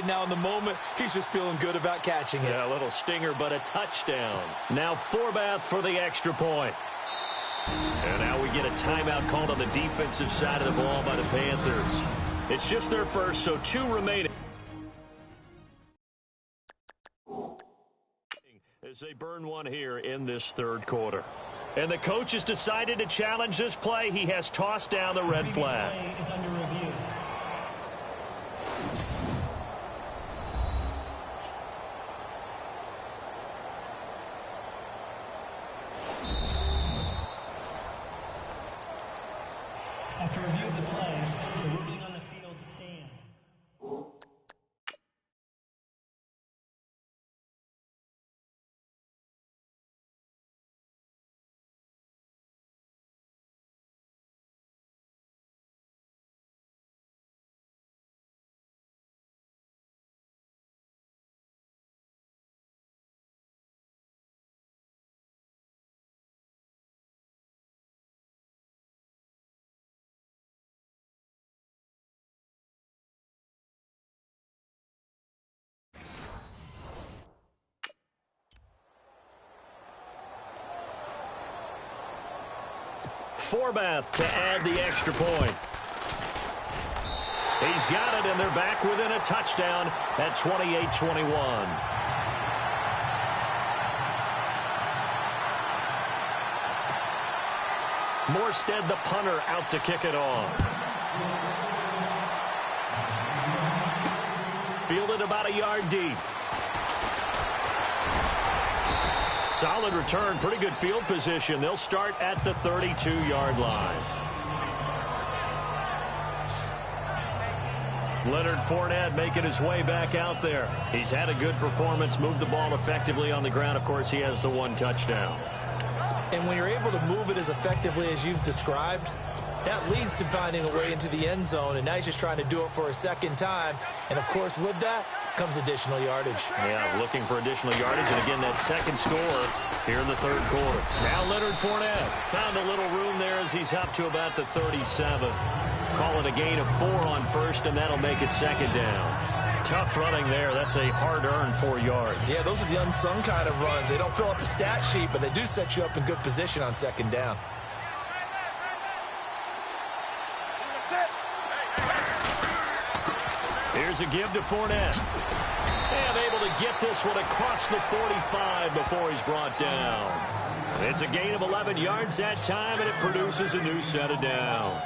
Now in the moment, he's just feeling good about catching it. Yeah, a little stinger, but a touchdown. Now Forbath for the extra point. And now we get a timeout called on the defensive side of the ball by the Panthers. It's just their first, so 2 remaining. As they burn one here in this third quarter. And the coach has decided to challenge this play. He has tossed down the red flag. Play is under review. After review of the play, the ruling on the field stands. Forbath to add the extra point. He's got it, and they're back within a touchdown at 28-21. Morstead, the punter, out to kick it off. Fielded about a yard deep. Solid return, pretty good field position. They'll start at the 32-yard line. Leonard Fournette making his way back out there. He's had a good performance, moved the ball effectively on the ground. Of course, he has the 1 touchdown. And when you're able to move it as effectively as you've described, that leads to finding a way into the end zone, and now he's just trying to do it for a second time. And, of course, with that comes additional yardage. Yeah, looking for additional yardage, and again, that second score here in the third quarter. Now Leonard Fournette found a little room there as he's up to about the 37. Call it a gain of 4 on first, and that'll make it second down. Tough running there. That's a hard-earned 4 yards. Yeah, those are the unsung kind of runs. They don't fill up the stat sheet, but they do set you up in good position on second down. Here's a give to Fournette. And able to get this one across the 45 before he's brought down. It's a gain of 11 yards that time, and it produces a new set of downs.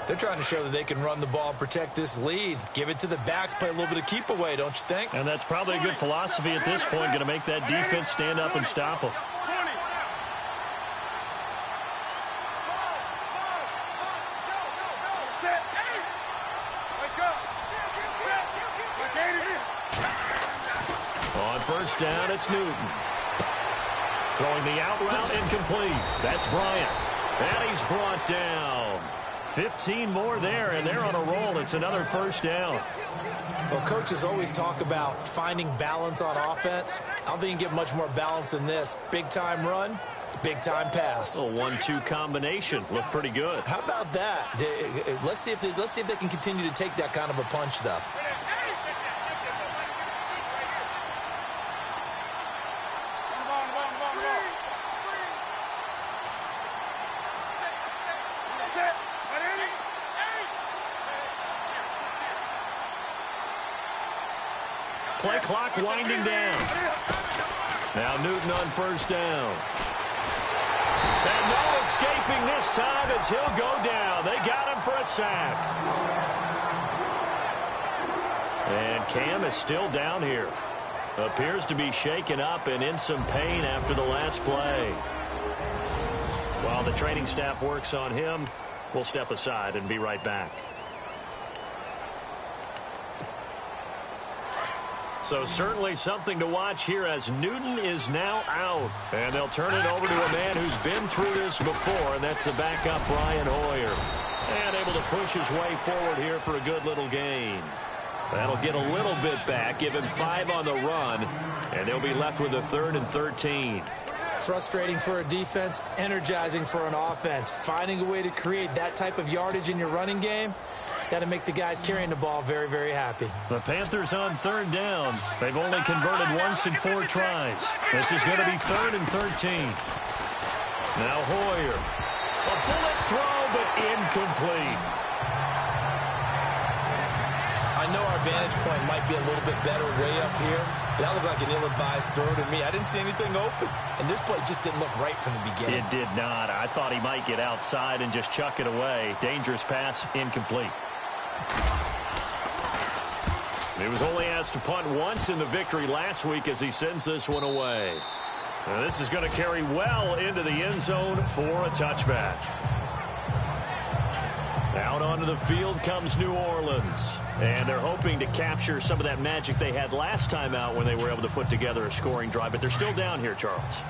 They're trying to show that they can run the ball and protect this lead. Give it to the backs, play a little bit of keep away, don't you think? And that's probably a good philosophy at this point, going to make that defense stand up and stop them. On first down, it's Newton. Throwing the out route incomplete. That's Bryant. And he's brought down. 15 more there, and they're on a roll. It's another first down. Well, coaches always talk about finding balance on offense. I don't think you can get much more balance than this. Big-time run, big-time pass. A 1-2 combination. Looked pretty good. How about that? Let's see if they can continue to take that kind of a punch, though. Play clock winding down. Now Newton on first down. And no escaping this time as he'll go down. They got him for a sack. And Cam is still down here. Appears to be shaken up and in some pain after the last play. While the training staff works on him, we'll step aside and be right back. So certainly something to watch here as Newton is now out. And they'll turn it over to a man who's been through this before, and that's the backup Brian Hoyer. And able to push his way forward here for a good little gain. That'll get a little bit back, give him 5 on the run, and they'll be left with a 3rd and 13. Frustrating for a defense, energizing for an offense. Finding a way to create that type of yardage in your running game, that'll make the guys carrying the ball very, very happy. The Panthers on 3rd down. They've only converted once in 4 tries. This is going to be 3rd and 13. Now Hoyer. A bullet throw, but incomplete. I know our vantage point might be a little bit better way up here. That looked like an ill-advised throw to me. I didn't see anything open. And this play just didn't look right from the beginning. It did not. I thought he might get outside and just chuck it away. Dangerous pass, incomplete. He was only asked to punt once in the victory last week as he sends this one away. Now this is going to carry well into the end zone for a touchback. Out onto the field comes New Orleans. And they're hoping to capture some of that magic they had last time out when they were able to put together a scoring drive. But they're still down here, Charles.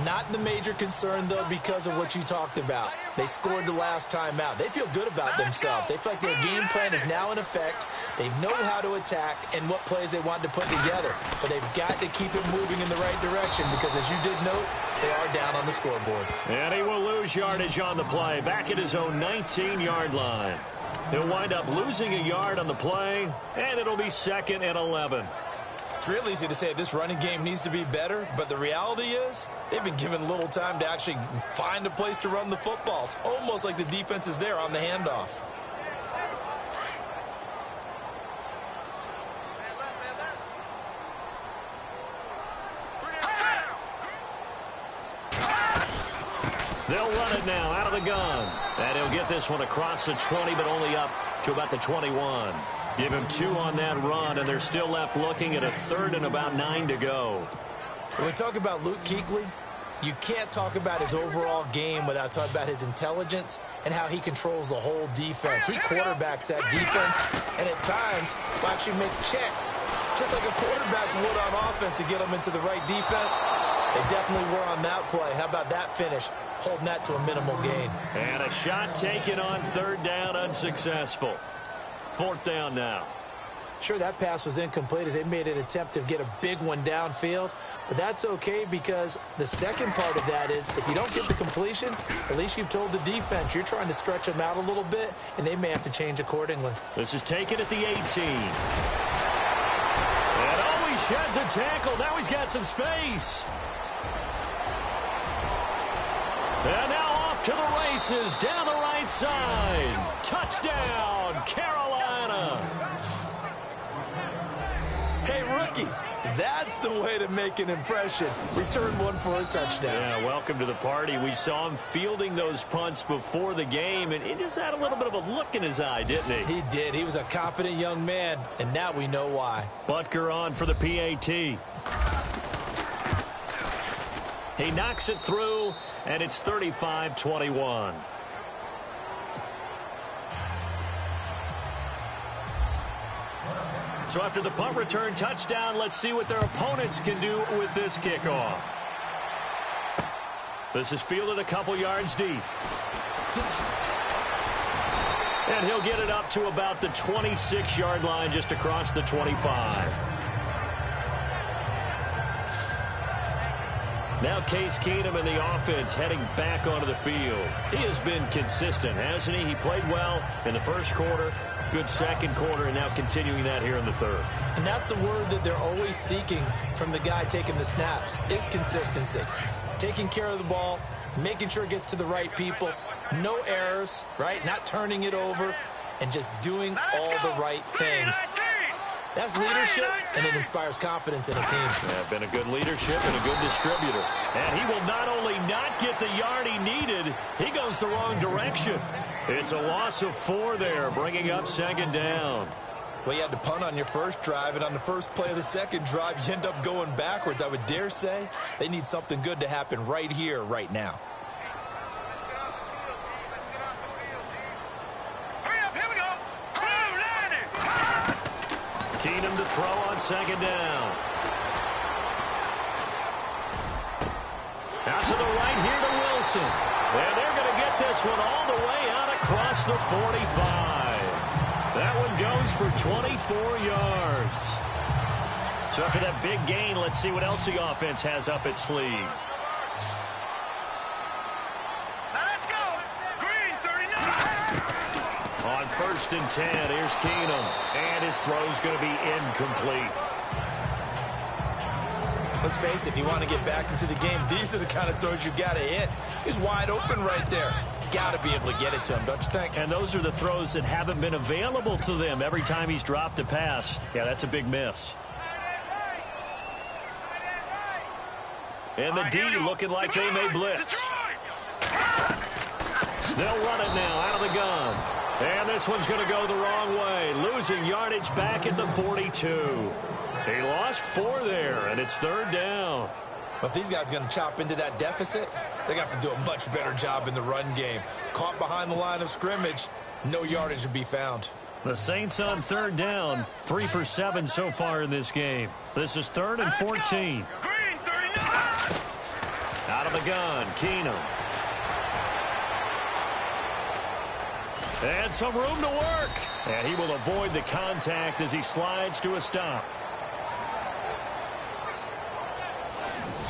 Not the major concern, though, because of what you talked about. They scored the last time out. They feel good about themselves. They feel like their game plan is now in effect. They know how to attack and what plays they want to put together. But they've got to keep it moving in the right direction because, as you did note, they are down on the scoreboard. And he will lose yardage on the play. Back at his own 19-yard line. He'll wind up losing a yard on the play, and it'll be 2nd and 11. It's real easy to say this running game needs to be better, but the reality is they've been given little time to actually find a place to run the football. It's almost like the defense is there on the handoff. They'll run it now out of the gun. And he'll get this one across the 20, but only up to about the 21. Give him 2 on that run, and they're still left looking at a 3rd and about 9 to go. When we talk about Luke Kuechly, you can't talk about his overall game without talking about his intelligence and how he controls the whole defense. He quarterbacks that defense, and at times will actually make checks, just like a quarterback would on offense to get them into the right defense. They definitely were on that play. How about that finish? Holding that to a minimal gain. And a shot taken on 3rd down, unsuccessful. 4th down now. Sure, that pass was incomplete as they made an attempt to get a big one downfield. But that's okay because the second part of that is if you don't get the completion, at least you've told the defense you're trying to stretch them out a little bit, and they may have to change accordingly. This is taken at the 18. And oh, he sheds a tackle. Now he's got some space. And now off to the races down the right side. Touchdown, Carolina. Hey, rookie, that's the way to make an impression. Return one for a touchdown. Yeah, welcome to the party. We saw him fielding those punts before the game, and he just had a little bit of a look in his eye, didn't he? He did. He was a confident young man, and now we know why. Butker on for the PAT. He knocks it through, and it's 35-21. So after the punt return touchdown, let's see what their opponents can do with this kickoff. This is fielded a couple yards deep. And he'll get it up to about the 26-yard line, just across the 25. Now Case Keenum and the offense heading back onto the field. He has been consistent, hasn't he? He played well in the first quarter, good second quarter, and now continuing that here in the third. And that's the word that they're always seeking from the guy taking the snaps, is consistency. Taking care of the ball, making sure it gets to the right people, no errors, right? Not turning it over, and just doing all the right things. That's leadership, and it inspires confidence in a team. Yeah, been a good leadership and a good distributor. And he will not only not get the yard he needed, he goes the wrong direction. It's a loss of 4 there, bringing up second down. Well, you had to punt on your first drive, and on the first play of the second drive, you end up going backwards. I would dare say they need something good to happen right here, right now. Keenum to throw on second down. Out to the right here to Wilson. And they're going to get this one all the way out across the 45. That one goes for 24 yards. So after that big gain, let's see what else the offense has up its sleeve. Let's go. Green 39. On 1st and 10, here's Keenum. And his throw's going to be incomplete. Let's face it, if you want to get back into the game, these are the kind of throws you got to hit. He's wide open right there. Got to be able to get it to him, don't you think? And those are the throws that haven't been available to them every time he's dropped a pass. Yeah, that's a big miss. And the D looking like they may blitz. They'll run it now out of the gun. And this one's going to go the wrong way. Losing yardage back at the 42. He lost 4 there, and it's 3rd down. But if these guys are going to chop into that deficit, they got to do a much better job in the run game. Caught behind the line of scrimmage, no yardage to be found. The Saints on 3rd down, 3 for 7 so far in this game. This is 3rd and 14. Green 39. Out of the gun, Keenum. And some room to work. And he will avoid the contact as he slides to a stop.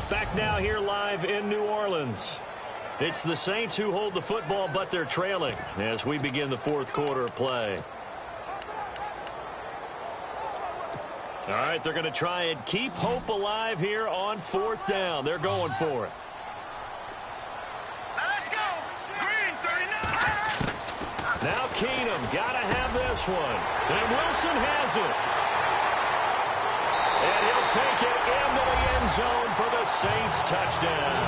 Back now here live in New Orleans. It's the Saints who hold the football, but they're trailing as we begin the 4th quarter of play. All right, they're going to try and keep hope alive here on 4th down. They're going for it. Let's go. Green 39. Now Keenum got to have this one. And Wilson has it. And he'll take it into the end zone for the Saints touchdown.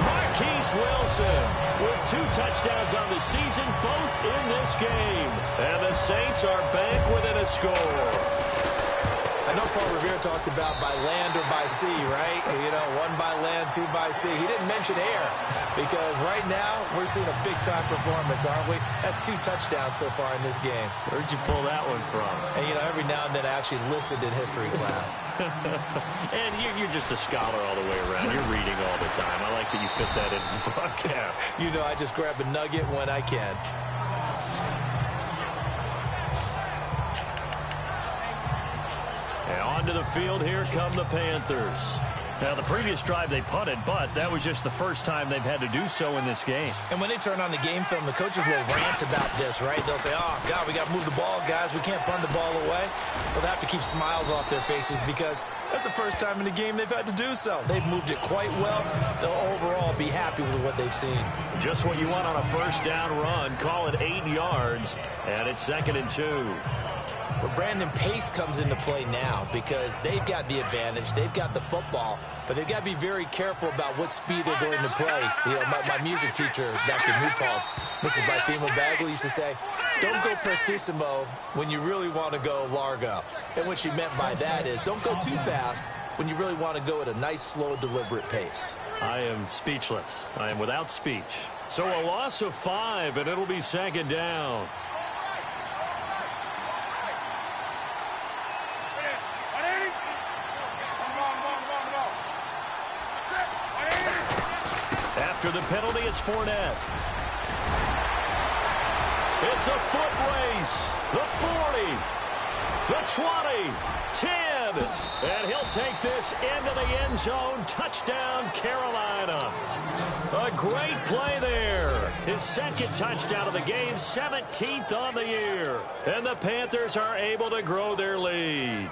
Marquise Wilson with 2 touchdowns on the season, both in this game. And the Saints are back within a score. I know Paul Revere talked about by land or by sea, right? You know, 1 by land, 2 by sea. He didn't mention air because right now we're seeing a big-time performance, aren't we? That's 2 touchdowns so far in this game. Where'd you pull that one from? And, you know, every now and then I actually listened in history class. And you're just a scholar all the way around. You're reading all the time. I like that you fit that into the broadcast. You know, I just grab a nugget when I can. And onto the field, here come the Panthers. Now, the previous drive they punted, but that was just the first time they've had to do so in this game. And when they turn on the game film, the coaches will rant about this, right? They'll say, oh, God, we got to move the ball, guys. We can't punt the ball away. But they have to keep smiles off their faces because that's the first time in the game they've had to do so. They've moved it quite well. They'll overall be happy with what they've seen. Just what you want on a first down run. Call it 8 yards, and it's 2nd and 2. But Brandon Pace comes into play now because they've got the advantage. They've got the football, but they've got to be very careful about what speed they're going to play. You know, my music teacher back in New Paltz, Mrs. Bythema Bagley, used to say, don't go prestissimo when you really want to go largo. And what she meant by that is don't go too fast when you really want to go at a nice, slow, deliberate pace. I am speechless. I am without speech. So a loss of 5, and it'll be 2nd down. After the penalty, it's Fournette. It's a foot race. The 40, the 20, 10. And he'll take this into the end zone. Touchdown, Carolina. A great play there. His 2nd touchdown of the game, 17th on the year. And the Panthers are able to grow their lead.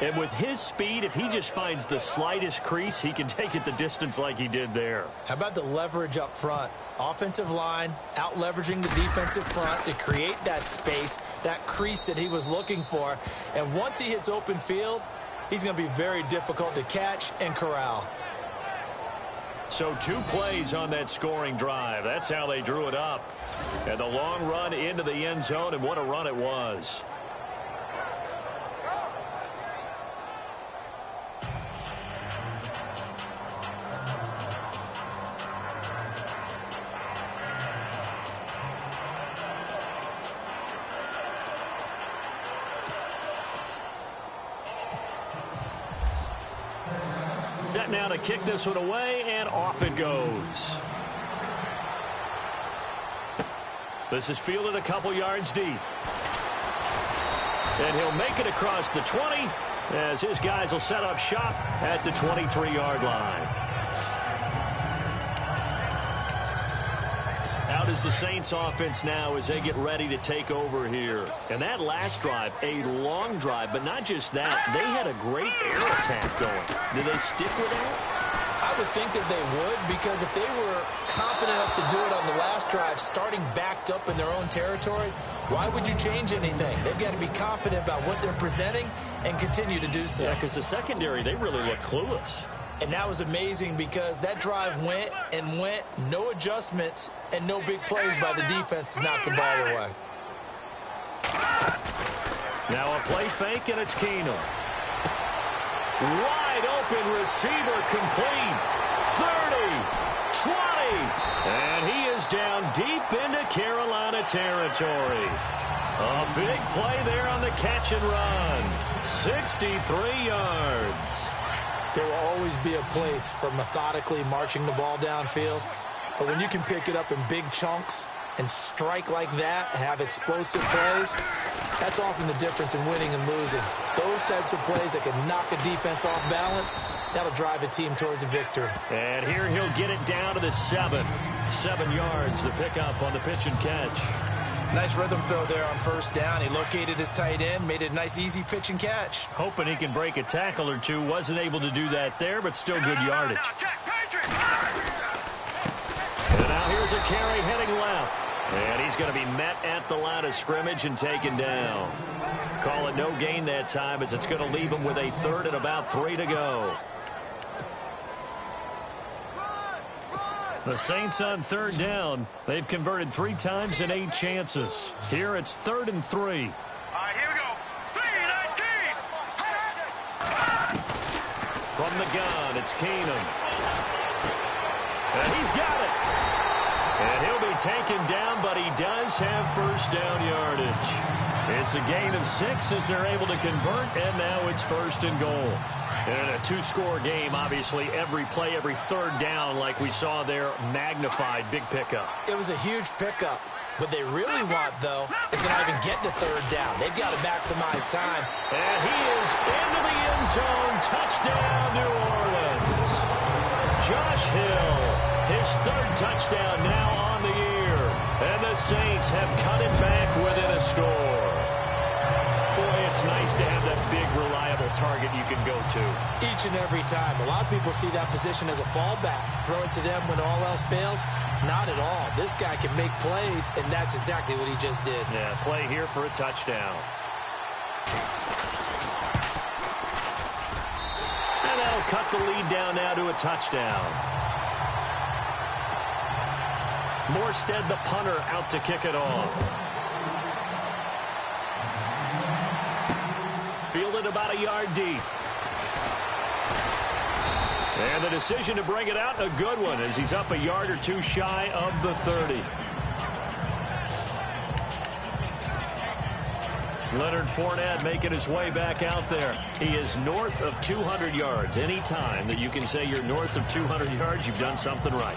And with his speed, if he just finds the slightest crease, he can take it the distance like he did there. How about the leverage up front? Offensive line out leveraging the defensive front to create that space, that crease that he was looking for. And once he hits open field, he's going to be very difficult to catch and corral. So 2 plays on that scoring drive. That's how they drew it up. And the long run into the end zone, and what a run it was. Set now to kick this one away, and off it goes. This is fielded a couple yards deep. And he'll make it across the 20 as his guys will set up shop at the 23-yard line. Out is the Saints offense now as they get ready to take over here. And that last drive, a long drive, but not just that. They had a great air attack going. Do they stick with that? I would think that they would, because if they were confident enough to do it on the last drive, starting backed up in their own territory, why would you change anything? They've got to be confident about what they're presenting and continue to do so. Yeah, because the secondary, they really look clueless. And that was amazing because that drive went and went, no adjustments, and no big plays by the defense to knock the ball away. Now a play fake, and it's Keenum. Wide open receiver complete. 30, 20, and he is down deep into Carolina territory. A big play there on the catch and run. 63 yards. There will always be a place for methodically marching the ball downfield. But when you can pick it up in big chunks and strike like that, have explosive plays, that's often the difference in winning and losing. Those types of plays that can knock a defense off balance, that'll drive a team towards a victory. And here he'll get it down to the 7. 7 yards, the pickup on the pitch and catch. Nice rhythm throw there on first down. He located his tight end, made it a nice, easy pitch and catch. Hoping he can break a tackle or two. Wasn't able to do that there, but still good yardage. And now here's a carry heading left. And he's going to be met at the line of scrimmage and taken down. Call it no gain that time, as it's going to leave him with a 3rd and about 3 to go. The Saints on 3rd down. They've converted 3 times in 8 chances. Here it's 3rd and 3. All right, here we go. 3-19. From the gun, it's Keenum. And he's got it. And he'll be taken down, but he does have first down yardage. It's a gain of 6 as they're able to convert, and now it's 1st and goal. And a 2-score game, obviously, every play, every 3rd down, like we saw there, magnified, big pickup. It was a huge pickup. What they really want, though, is to not even get to 3rd down. They've got to maximize time. And he is into the end zone. Touchdown, New Orleans. Josh Hill, his 3rd touchdown now on the year. And the Saints have cut it back within a score. Boy, it's nice to have that big, reliable target you can go to. Each and every time. A lot of people see that position as a fallback. Throw it to them when all else fails. Not at all. This guy can make plays, and that's exactly what he just did. Yeah, play here for a touchdown. And that'll cut the lead down now to a touchdown. Morstead, the punter, out to kick it off. Fielded about a yard deep. And the decision to bring it out, a good one, as he's up a yard or 2 shy of the 30. Leonard Fournette making his way back out there. He is north of 200 yards. Any time that you can say you're north of 200 yards, you've done something right.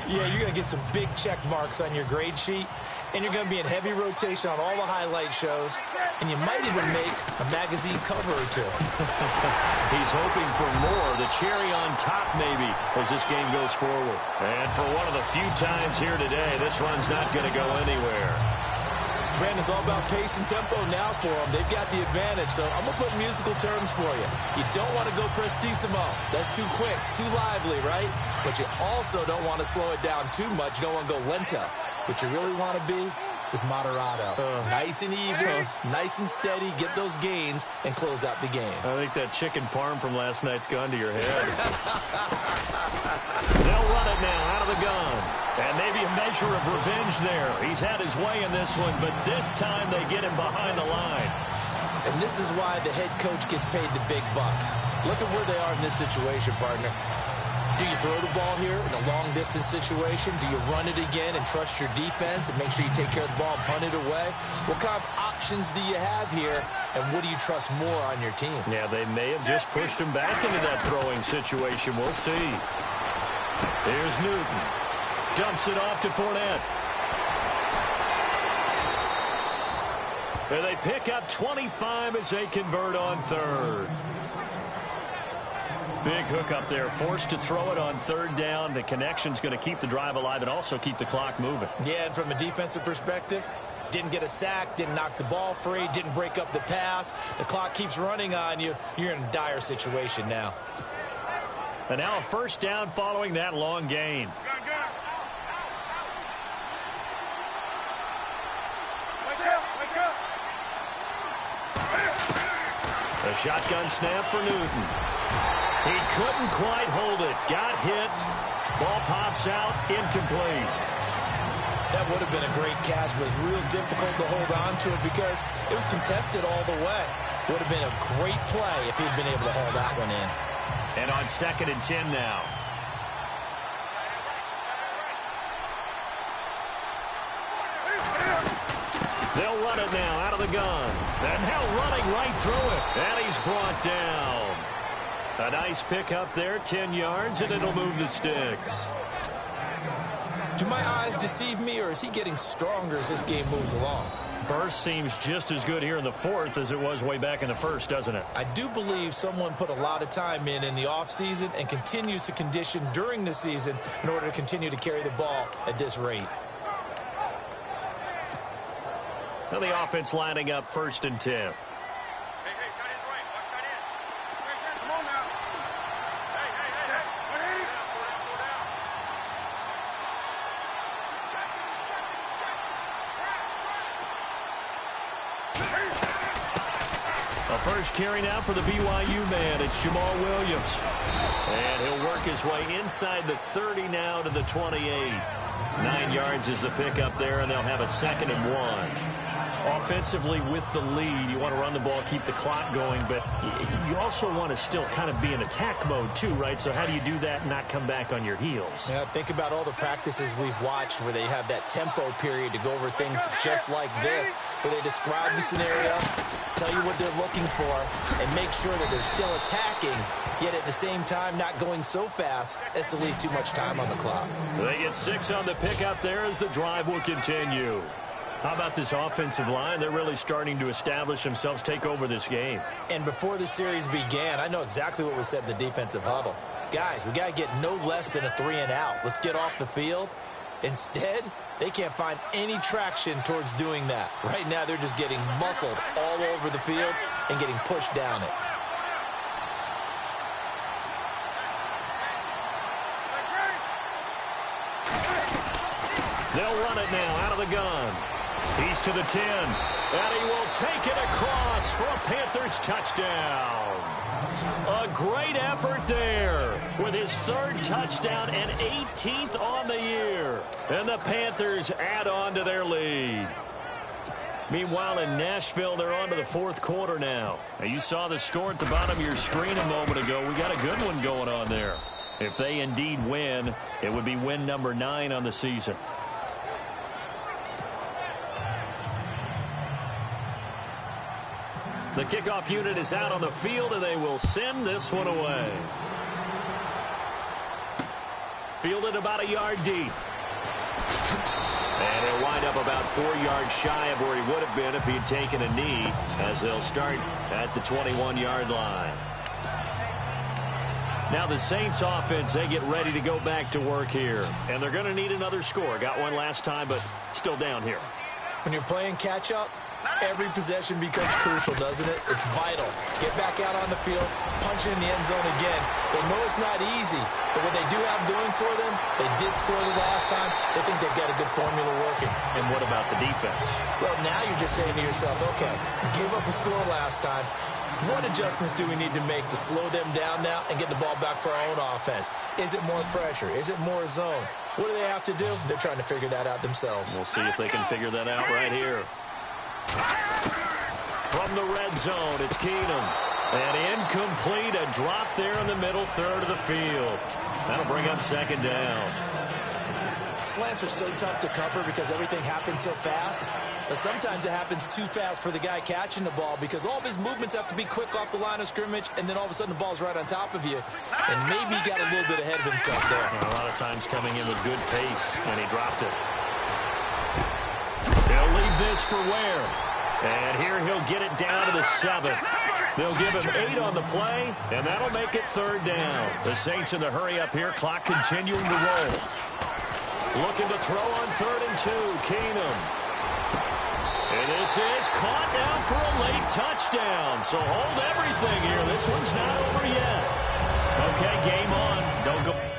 Yeah, you're going to get some big check marks on your grade sheet, and you're going to be in heavy rotation on all the highlight shows, and you might even make a magazine cover or 2. He's hoping for more, the cherry on top maybe, as this game goes forward. And for one of the few times here today, this run's not going to go anywhere. Brandon's all about pace and tempo now for them. They've got the advantage, so I'm going to put musical terms for you. You don't want to go prestissimo. That's too quick, too lively, right? But you also don't want to slow it down too much. You don't want to go lento. What you really want to be is moderato. Nice and even, nice and steady, get those gains, and close out the game. I think that chicken parm from last night's gone to your head. They'll run it now out of the gun. And maybe a measure of revenge there. He's had his way in this one, but this time they get him behind the line. And this is why the head coach gets paid the big bucks. Look at where they are in this situation, partner. Do you throw the ball here in a long-distance situation? Do you run it again and trust your defense and make sure you take care of the ball and punt it away? What kind of options do you have here, and what do you trust more on your team? Yeah, they may have just pushed him back into that throwing situation. We'll see. Here's Newton. Dumps it off to Fournette. And they pick up 25 as they convert on third. Big hook up there, forced to throw it on third down. The connection's going to keep the drive alive and also keep the clock moving. Yeah, and from a defensive perspective, didn't get a sack, didn't knock the ball free, didn't break up the pass. The clock keeps running on you. You're in a dire situation now. And now a first down following that long gain. A shotgun snap for Newton. He couldn't quite hold it. Got hit. Ball pops out. Incomplete. That would have been a great catch, but it's real difficult to hold on to it because it was contested all the way. Would have been a great play if he'd been able to hold that one in. And on 2nd and 10 now. They'll run it now out of the gun. And now running right through it. And he's brought down. A nice pick up there, 10 yards, and it'll move the sticks. Do my eyes deceive me, or is he getting stronger as this game moves along? Burst seems just as good here in the fourth as it was way back in the first, doesn't it? I do believe someone put a lot of time in the offseason and continues to condition during the season in order to continue to carry the ball at this rate. Now the offense lining up 1st and 10. Hey, cut his right. Watch that in. Come on now. Hey. A first carry now for the BYU man. It's Jamal Williams. And he'll work his way inside the 30 now to the 28. 9 yards is the pickup there, and they'll have a 2nd and 1. Offensively with the lead, you want to run the ball, keep the clock going, but you also want to still kind of be in attack mode too, right? So how do you do that and not come back on your heels? Yeah, think about all the practices we've watched where they have that tempo period to go over things just like this, where they describe the scenario, tell you what they're looking for, and make sure that they're still attacking, yet at the same time not going so fast as to leave too much time on the clock. They get 6 on the pickup there as the drive will continue. How about this offensive line? They're really starting to establish themselves, take over this game. And before the series began, I know exactly what was said in the defensive huddle. Guys, we got to get no less than a 3-and-out. Let's get off the field. Instead, they can't find any traction towards doing that. Right now, they're just getting muscled all over the field and getting pushed down it. They'll run it now out of the gun. He's to the 10, and he will take it across for a Panthers touchdown. A great effort there with his 3rd touchdown and 18th on the year. And the Panthers add on to their lead. Meanwhile, in Nashville, they're on to the 4th quarter now. Now, you saw the score at the bottom of your screen a moment ago. We got a good one going on there. If they indeed win, it would be win number 9 on the season. The kickoff unit is out on the field, and they will send this one away. Fielded about a yard deep. And he'll wind up about 4 yards shy of where he would have been if he had taken a knee, as they'll start at the 21-yard line. Now the Saints offense, they get ready to go back to work here. And they're going to need another score. Got one last time, but still down here. When you're playing catch-up, every possession becomes crucial, doesn't it? It's vital. Get back out on the field, punch it in the end zone again. They know it's not easy, but what they do have going for them, they did score the last time. They think they've got a good formula working. And what about the defense? Well, now you're just saying to yourself, okay, give up a score last time. What adjustments do we need to make to slow them down now and get the ball back for our own offense? Is it more pressure? Is it more zone? What do they have to do? They're trying to figure that out themselves. We'll see if they can figure that out right here. From the red zone, it's Keenum. And incomplete, a drop there in the middle third of the field. That'll bring up second down. Slants are so tough to cover because everything happens so fast. But sometimes it happens too fast for the guy catching the ball because all of his movements have to be quick off the line of scrimmage, and then all of a sudden the ball's right on top of you. And maybe he got a little bit ahead of himself there. And a lot of times coming in with good pace, and he dropped it. He'll leave this for Ware. And here he'll get it down to the 7. They'll give him 8 on the play, and that'll make it third down. The Saints in the hurry up here, clock continuing to roll. Looking to throw on 3rd and 2, Keenum. And this is caught down for a late touchdown. So hold everything here. This one's not over yet. Okay, game on. Don't go.